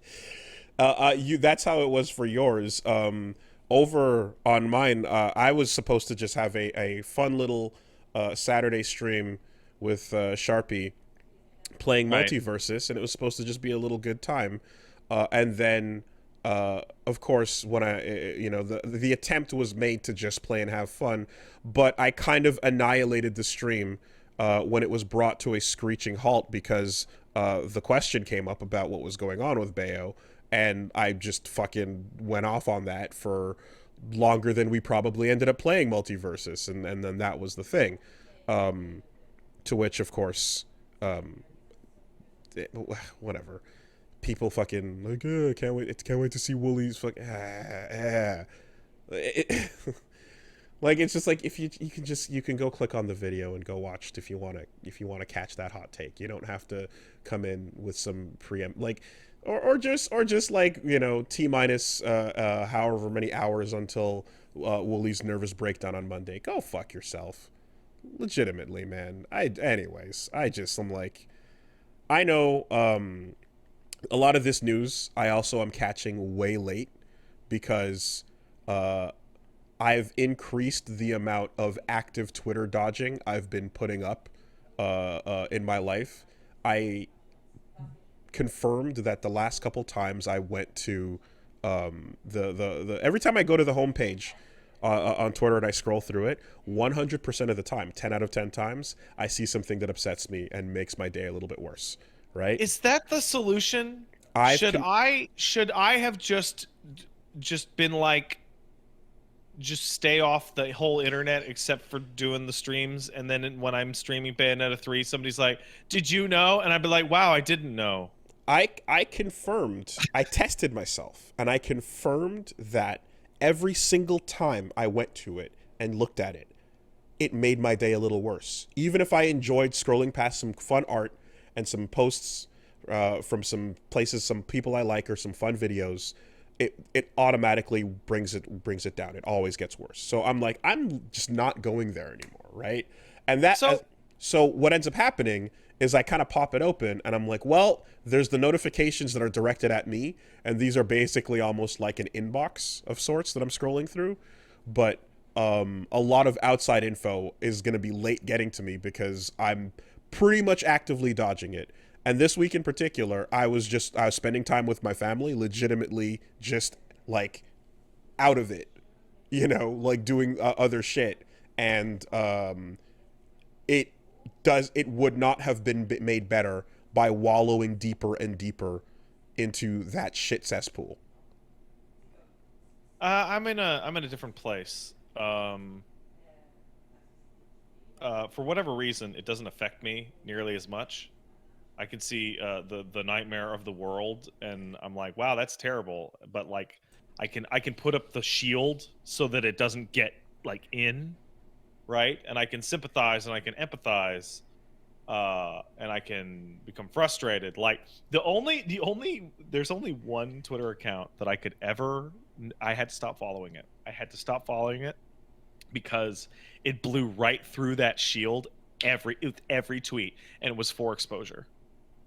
that's how it was for yours. Over on mine, I was supposed to just have a fun little Saturday stream with Sharpie playing WoolieVersus, and it was supposed to just be a little good time. And then, of course, when the attempt was made to just play and have fun, but I kind of annihilated the stream when it was brought to a screeching halt because the question came up about what was going on with Bayo. And I just fucking went off on that for longer than we probably ended up playing WoolieVersus, and then that was the thing. To which, of course, whatever. People fucking like, can't wait to see Woolie's fucking. Like it's just like if you can go click on the video and go watch it if you want to catch that hot take. You don't have to come in with some preempt like. Or just like T minus however many hours until Woolie's nervous breakdown on Monday. Go fuck yourself, legitimately, man. I'm like, I know a lot of this news I also am catching way late because I've increased the amount of active Twitter dodging I've been putting up in my life. I confirmed that the last couple times I went to the every time I go to the homepage on Twitter and I scroll through it, 100% of the time, 10 out of 10 times, I see something that upsets me and makes my day a little bit worse. Right? Is that the solution? Should I have just been like, just stay off the whole internet except for doing the streams, and then when I'm streaming Bayonetta 3, somebody's like, "Did you know?" And I'd be like, "Wow, I didn't know." I confirmed, I tested myself, and I confirmed that every single time I went to it and looked at it, it made my day a little worse. Even if I enjoyed scrolling past some fun art and some posts from some places, some people I like, or some fun videos, it automatically brings it down. It always gets worse. So I'm like, I'm just not going there anymore, right? And so what ends up happening is I kind of pop it open and I'm like, well, there's the notifications that are directed at me, and these are basically almost like an inbox of sorts that I'm scrolling through. But a lot of outside info is going to be late getting to me because I'm pretty much actively dodging it. And this week in particular, I was spending time with my family, legitimately just like out of it, like doing other shit. And it would not have been made better by wallowing deeper and deeper into that shit cesspool. I'm in a different place. For whatever reason, it doesn't affect me nearly as much. I can see the nightmare of the world, and I'm like, wow, that's terrible. But like, I can put up the shield so that it doesn't get like in, right? And I can sympathize and I can empathize, and I can become frustrated. Like there's only one Twitter account that I had to stop following it. I had to stop following it because it blew right through that shield every tweet, and it was for exposure.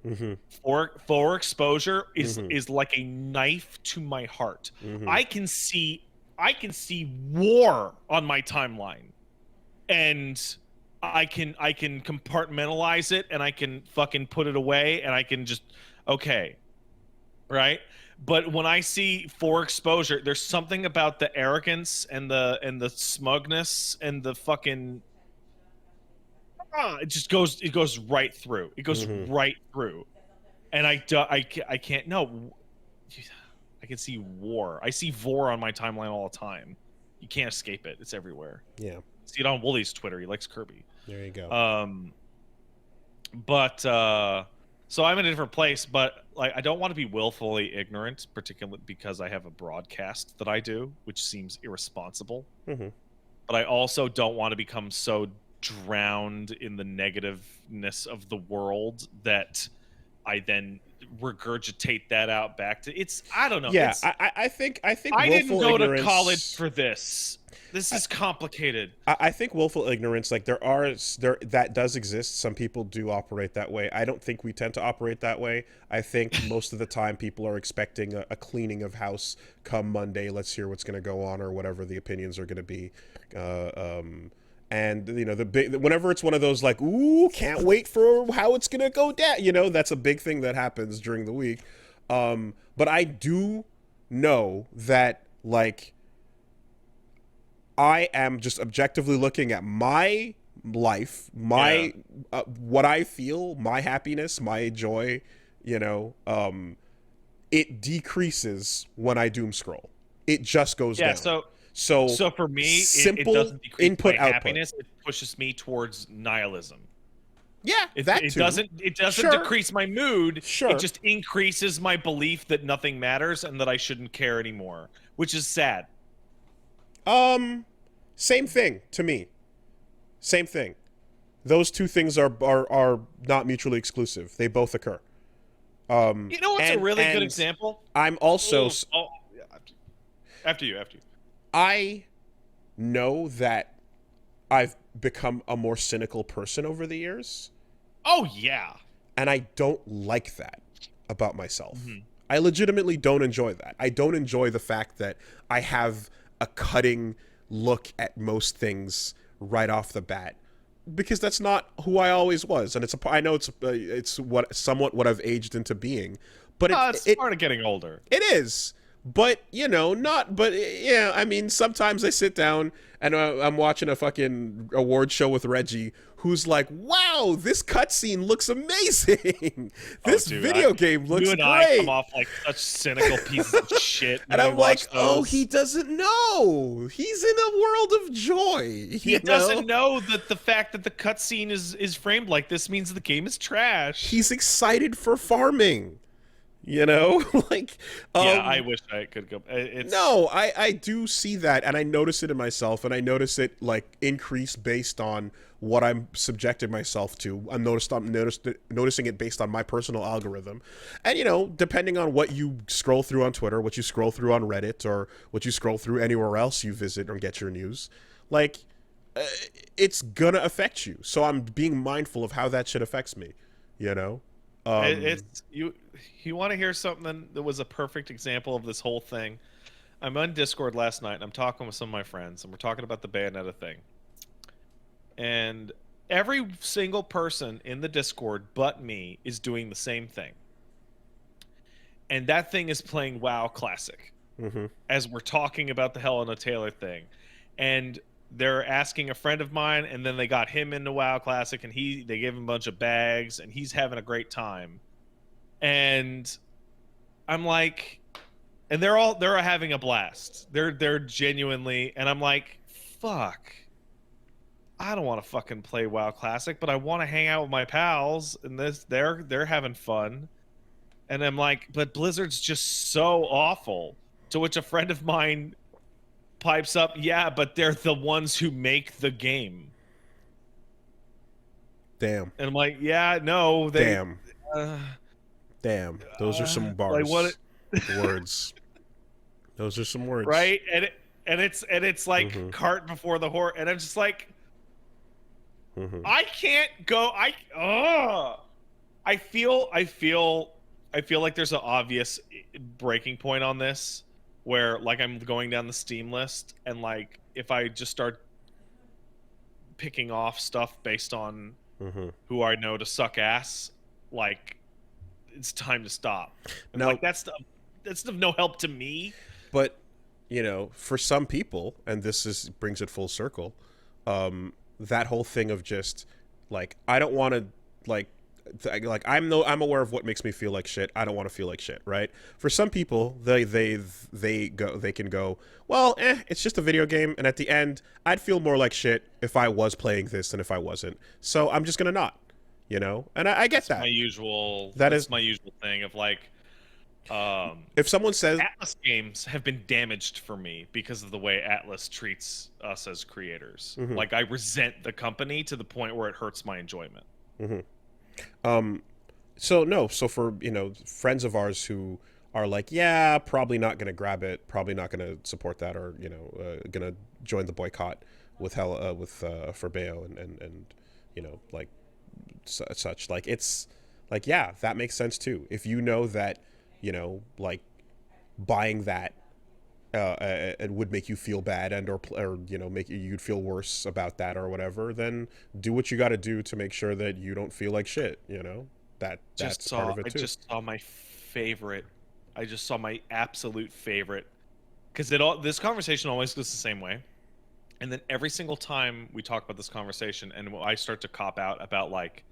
Mm-hmm. For exposure Mm-hmm. is like a knife to my heart. Mm-hmm. I can see war on my timeline, and I can compartmentalize it, and I can fucking put it away, and I can just okay, right? But when I see for exposure, there's something about the arrogance and the smugness and the fucking it goes right through. It goes Mm-hmm. right through. And I can't no. I can see war. I see vor on my timeline all the time. You can't escape it. It's everywhere. Yeah. See it on Woolie's Twitter. He likes Kirby. There you go. So I'm in a different place, but like I don't want to be willfully ignorant, particularly because I have a broadcast that I do, which seems irresponsible. Mm-hmm. But I also don't want to become so drowned in the negativeness of the world that I then regurgitate that out back to I don't know. Yeah, I think I didn't go to college for this. This is complicated. I think willful ignorance, like there that does exist. Some people do operate that way. I don't think we tend to operate that way. I think most of the time people are expecting a cleaning of house come Monday. Let's hear what's going to go on, or whatever the opinions are going to be. And whenever it's one of those like, ooh, can't wait for how it's gonna go down. That's a big thing that happens during the week. But I do know that like I am just objectively looking at my life, what I feel, my happiness, my joy. It decreases when I doom scroll. It just goes down. So for me, simple it doesn't decrease input my output. happiness. It pushes me towards nihilism. Yeah, it too. doesn't Sure. decrease my mood. Sure. It just increases my belief that nothing matters and that I shouldn't care anymore, which is sad. Same thing to me. Same thing. Those two things are not mutually exclusive. They both occur. You know what's a really good example? I'm also after you. I know that I've become a more cynical person over the years. Oh, yeah. And I don't like that about myself. Mm-hmm. I legitimately don't enjoy that. I don't enjoy the fact that I have a cutting look at most things right off the bat, because that's not who I always was. And I know it's somewhat I've aged into being, but it's part of getting older. It is. But, I mean, sometimes I sit down and I'm watching a fucking award show with Reggie, who's like, wow, this cutscene looks amazing. This video game looks great. You and I come off like such cynical pieces of shit. And I'm like, oh, he doesn't know. He's in a world of joy. He doesn't know that the fact that the cutscene is framed like this means the game is trash. He's excited for farming. You know, like, Yeah, I um, wish I could go. It's no, I do see that, and I notice it in myself, and I notice it like increase based on what I'm subjecting myself to. Noticing it based on my personal algorithm, and depending on what you scroll through on Twitter, what you scroll through on Reddit, or what you scroll through anywhere else you visit or get your news, like, uh, it's gonna affect you. So I'm being mindful of how that shit affects me. You know, um, it's you. You want to hear something that was a perfect example of this whole thing? I'm on Discord last night and I'm talking with some of my friends and we're talking about the Bayonetta thing. And every single person in the Discord but me is doing the same thing. And that thing is playing WoW Classic mm-hmm. as we're talking about the Helena Taylor thing. And they're asking a friend of mine and then they got him into WoW Classic and they gave him a bunch of bags and he's having a great time. And I'm like, and they're having a blast. They're genuinely, and I'm like, fuck. I don't want to fucking play WoW Classic, but I want to hang out with my pals, and they're having fun. And I'm like, but Blizzard's just so awful. To which a friend of mine pipes up, yeah, but they're the ones who make the game. Damn, And I'm like, yeah, no, they, damn, uh, damn. Those are some like what? bars, words. Those are some words. Right? And it's like Mm-hmm. cart before the horse, and I'm just like, Mm-hmm. I can't go. I feel like there's an obvious breaking point on this where like I'm going down the Steam list and like if I just start picking off stuff based on Mm-hmm. who I know to suck ass, like it's time to stop. And Now, like that's of no help to me. but for some people, and this is brings it full circle, that whole thing of just like I don't want to like I'm aware of what makes me feel like shit. I don't want to feel like shit, right? For some people, they can go, well, it's just a video game, and at the end, I'd feel more like shit if I was playing this than if I wasn't. So I'm just gonna not, and I get That's that. That that's is, my usual thing of like if someone says, Atlas games have been damaged for me because of the way Atlas treats us as creators. mhm, Like I resent the company to the point where it hurts my enjoyment. mhm. um, so no, so for friends of ours who are like, yeah, probably not gonna grab it, probably not gonna support that, or gonna join the boycott with for Bayo and like such, like it's like, yeah, that makes sense too. If you know that like buying that it would make you feel bad and or make you'd feel worse about that or whatever, then do what you got to do to make sure that you don't feel like shit. That's part of it I too. just saw my favorite. I just saw my absolute favorite because it all this conversation always goes the same way. And then every single time we talk about this conversation and I start to cop out about like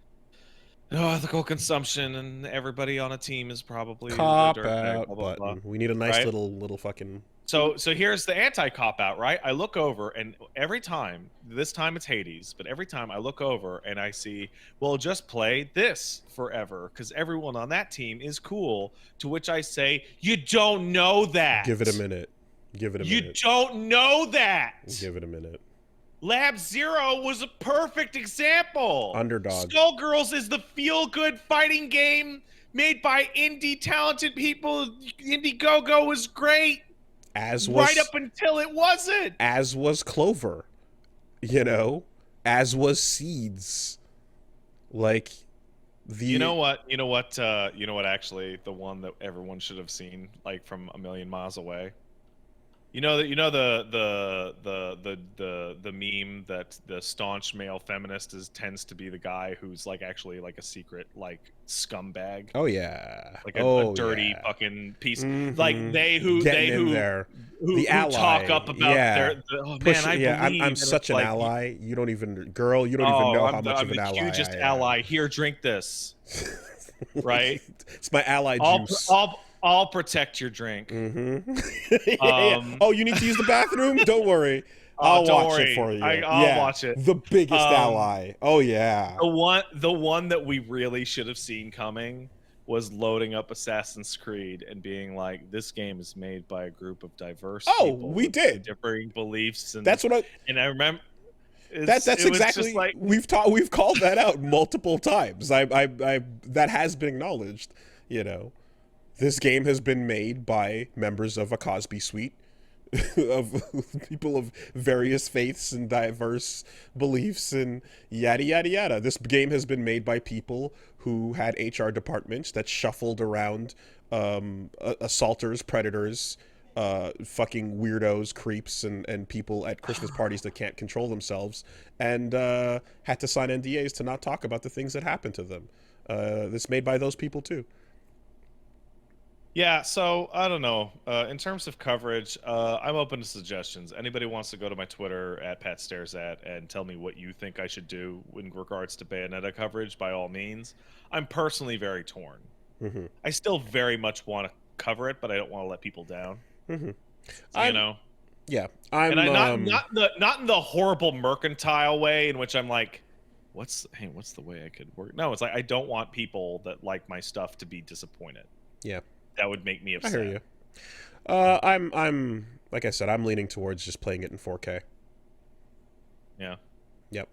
ethical consumption and everybody on a team is probably a Cop dirtbag, blah out blah blah. button. We need a nice Right? little fucking. So here's the anti-cop out, right? I look over and every time, this time it's Hades, but every time I look over and I see, well, just play this forever because everyone on that team is cool. To which I say, you don't know Give it a that. minute. Give it a You minute. don't know that. Give it a minute. Lab Zero was a perfect example. Underdog. Skullgirls is the feel-good fighting game made by indie talented people. Indiegogo was great. As Right was up until it wasn't. as was Clover. As was Seeds. Like the. You know what? You know what? You know what? Actually, the one that everyone should have seen, like from a million miles away. You know that the meme that the staunch male feminist tends to be the guy who's like actually like a secret like scumbag, Oh yeah. like a Oh dirty yeah. fucking piece, like Mm-hmm. they who Getting they in who there. who The who talk ally. up about Yeah. oh man, Push. I Yeah. I'm believe, I'm and such it's an like ally. You don't even, girl. You don't even oh know how I'm much of the an ally hugest I am. ally. Here, drink this. Right? It's my ally I'll juice. I'll protect your drink. Mm-hmm. Yeah. Um, Oh, you need to use the bathroom? Don't worry. I'll don't watch it worry, for you. I'll Yeah. watch it. The biggest Um, ally. Oh yeah. the one that we really should have seen coming was loading up Assassin's Creed and being like, "This game is made by a group of diverse Oh, people we with did. differing beliefs," That's what I. and I remember That's it was just exactly like, we've called that out multiple times. I that has been acknowledged. You know, this game has been made by members of a Cosby suite of people of various faiths and diverse beliefs and yada yada yada. This game has been made by people who had HR departments that shuffled around assaulters, predators, fucking weirdos, creeps, and people at Christmas parties that can't control themselves, and had to sign NDAs to not talk about the things that happened to them. It's made by those people too. yeah. So I don't know. In terms of coverage, I'm open to suggestions. Anybody wants to go to my Twitter at @PatStaresAt and tell me what you think I should do in regards to Bayonetta coverage, by all means. I'm personally very torn. Mm-hmm. I still very much want to cover it, but I don't want to let people down. Mm-hmm. So, I'm yeah. and I'm I not in the horrible mercantile way in which I'm like, what's the way I could work? No, it's like I don't want people that like my stuff to be disappointed. yeah. That would make me I upset. hear you. I'm like I said, I'm leaning towards just playing it in 4K. Yeah. Yep.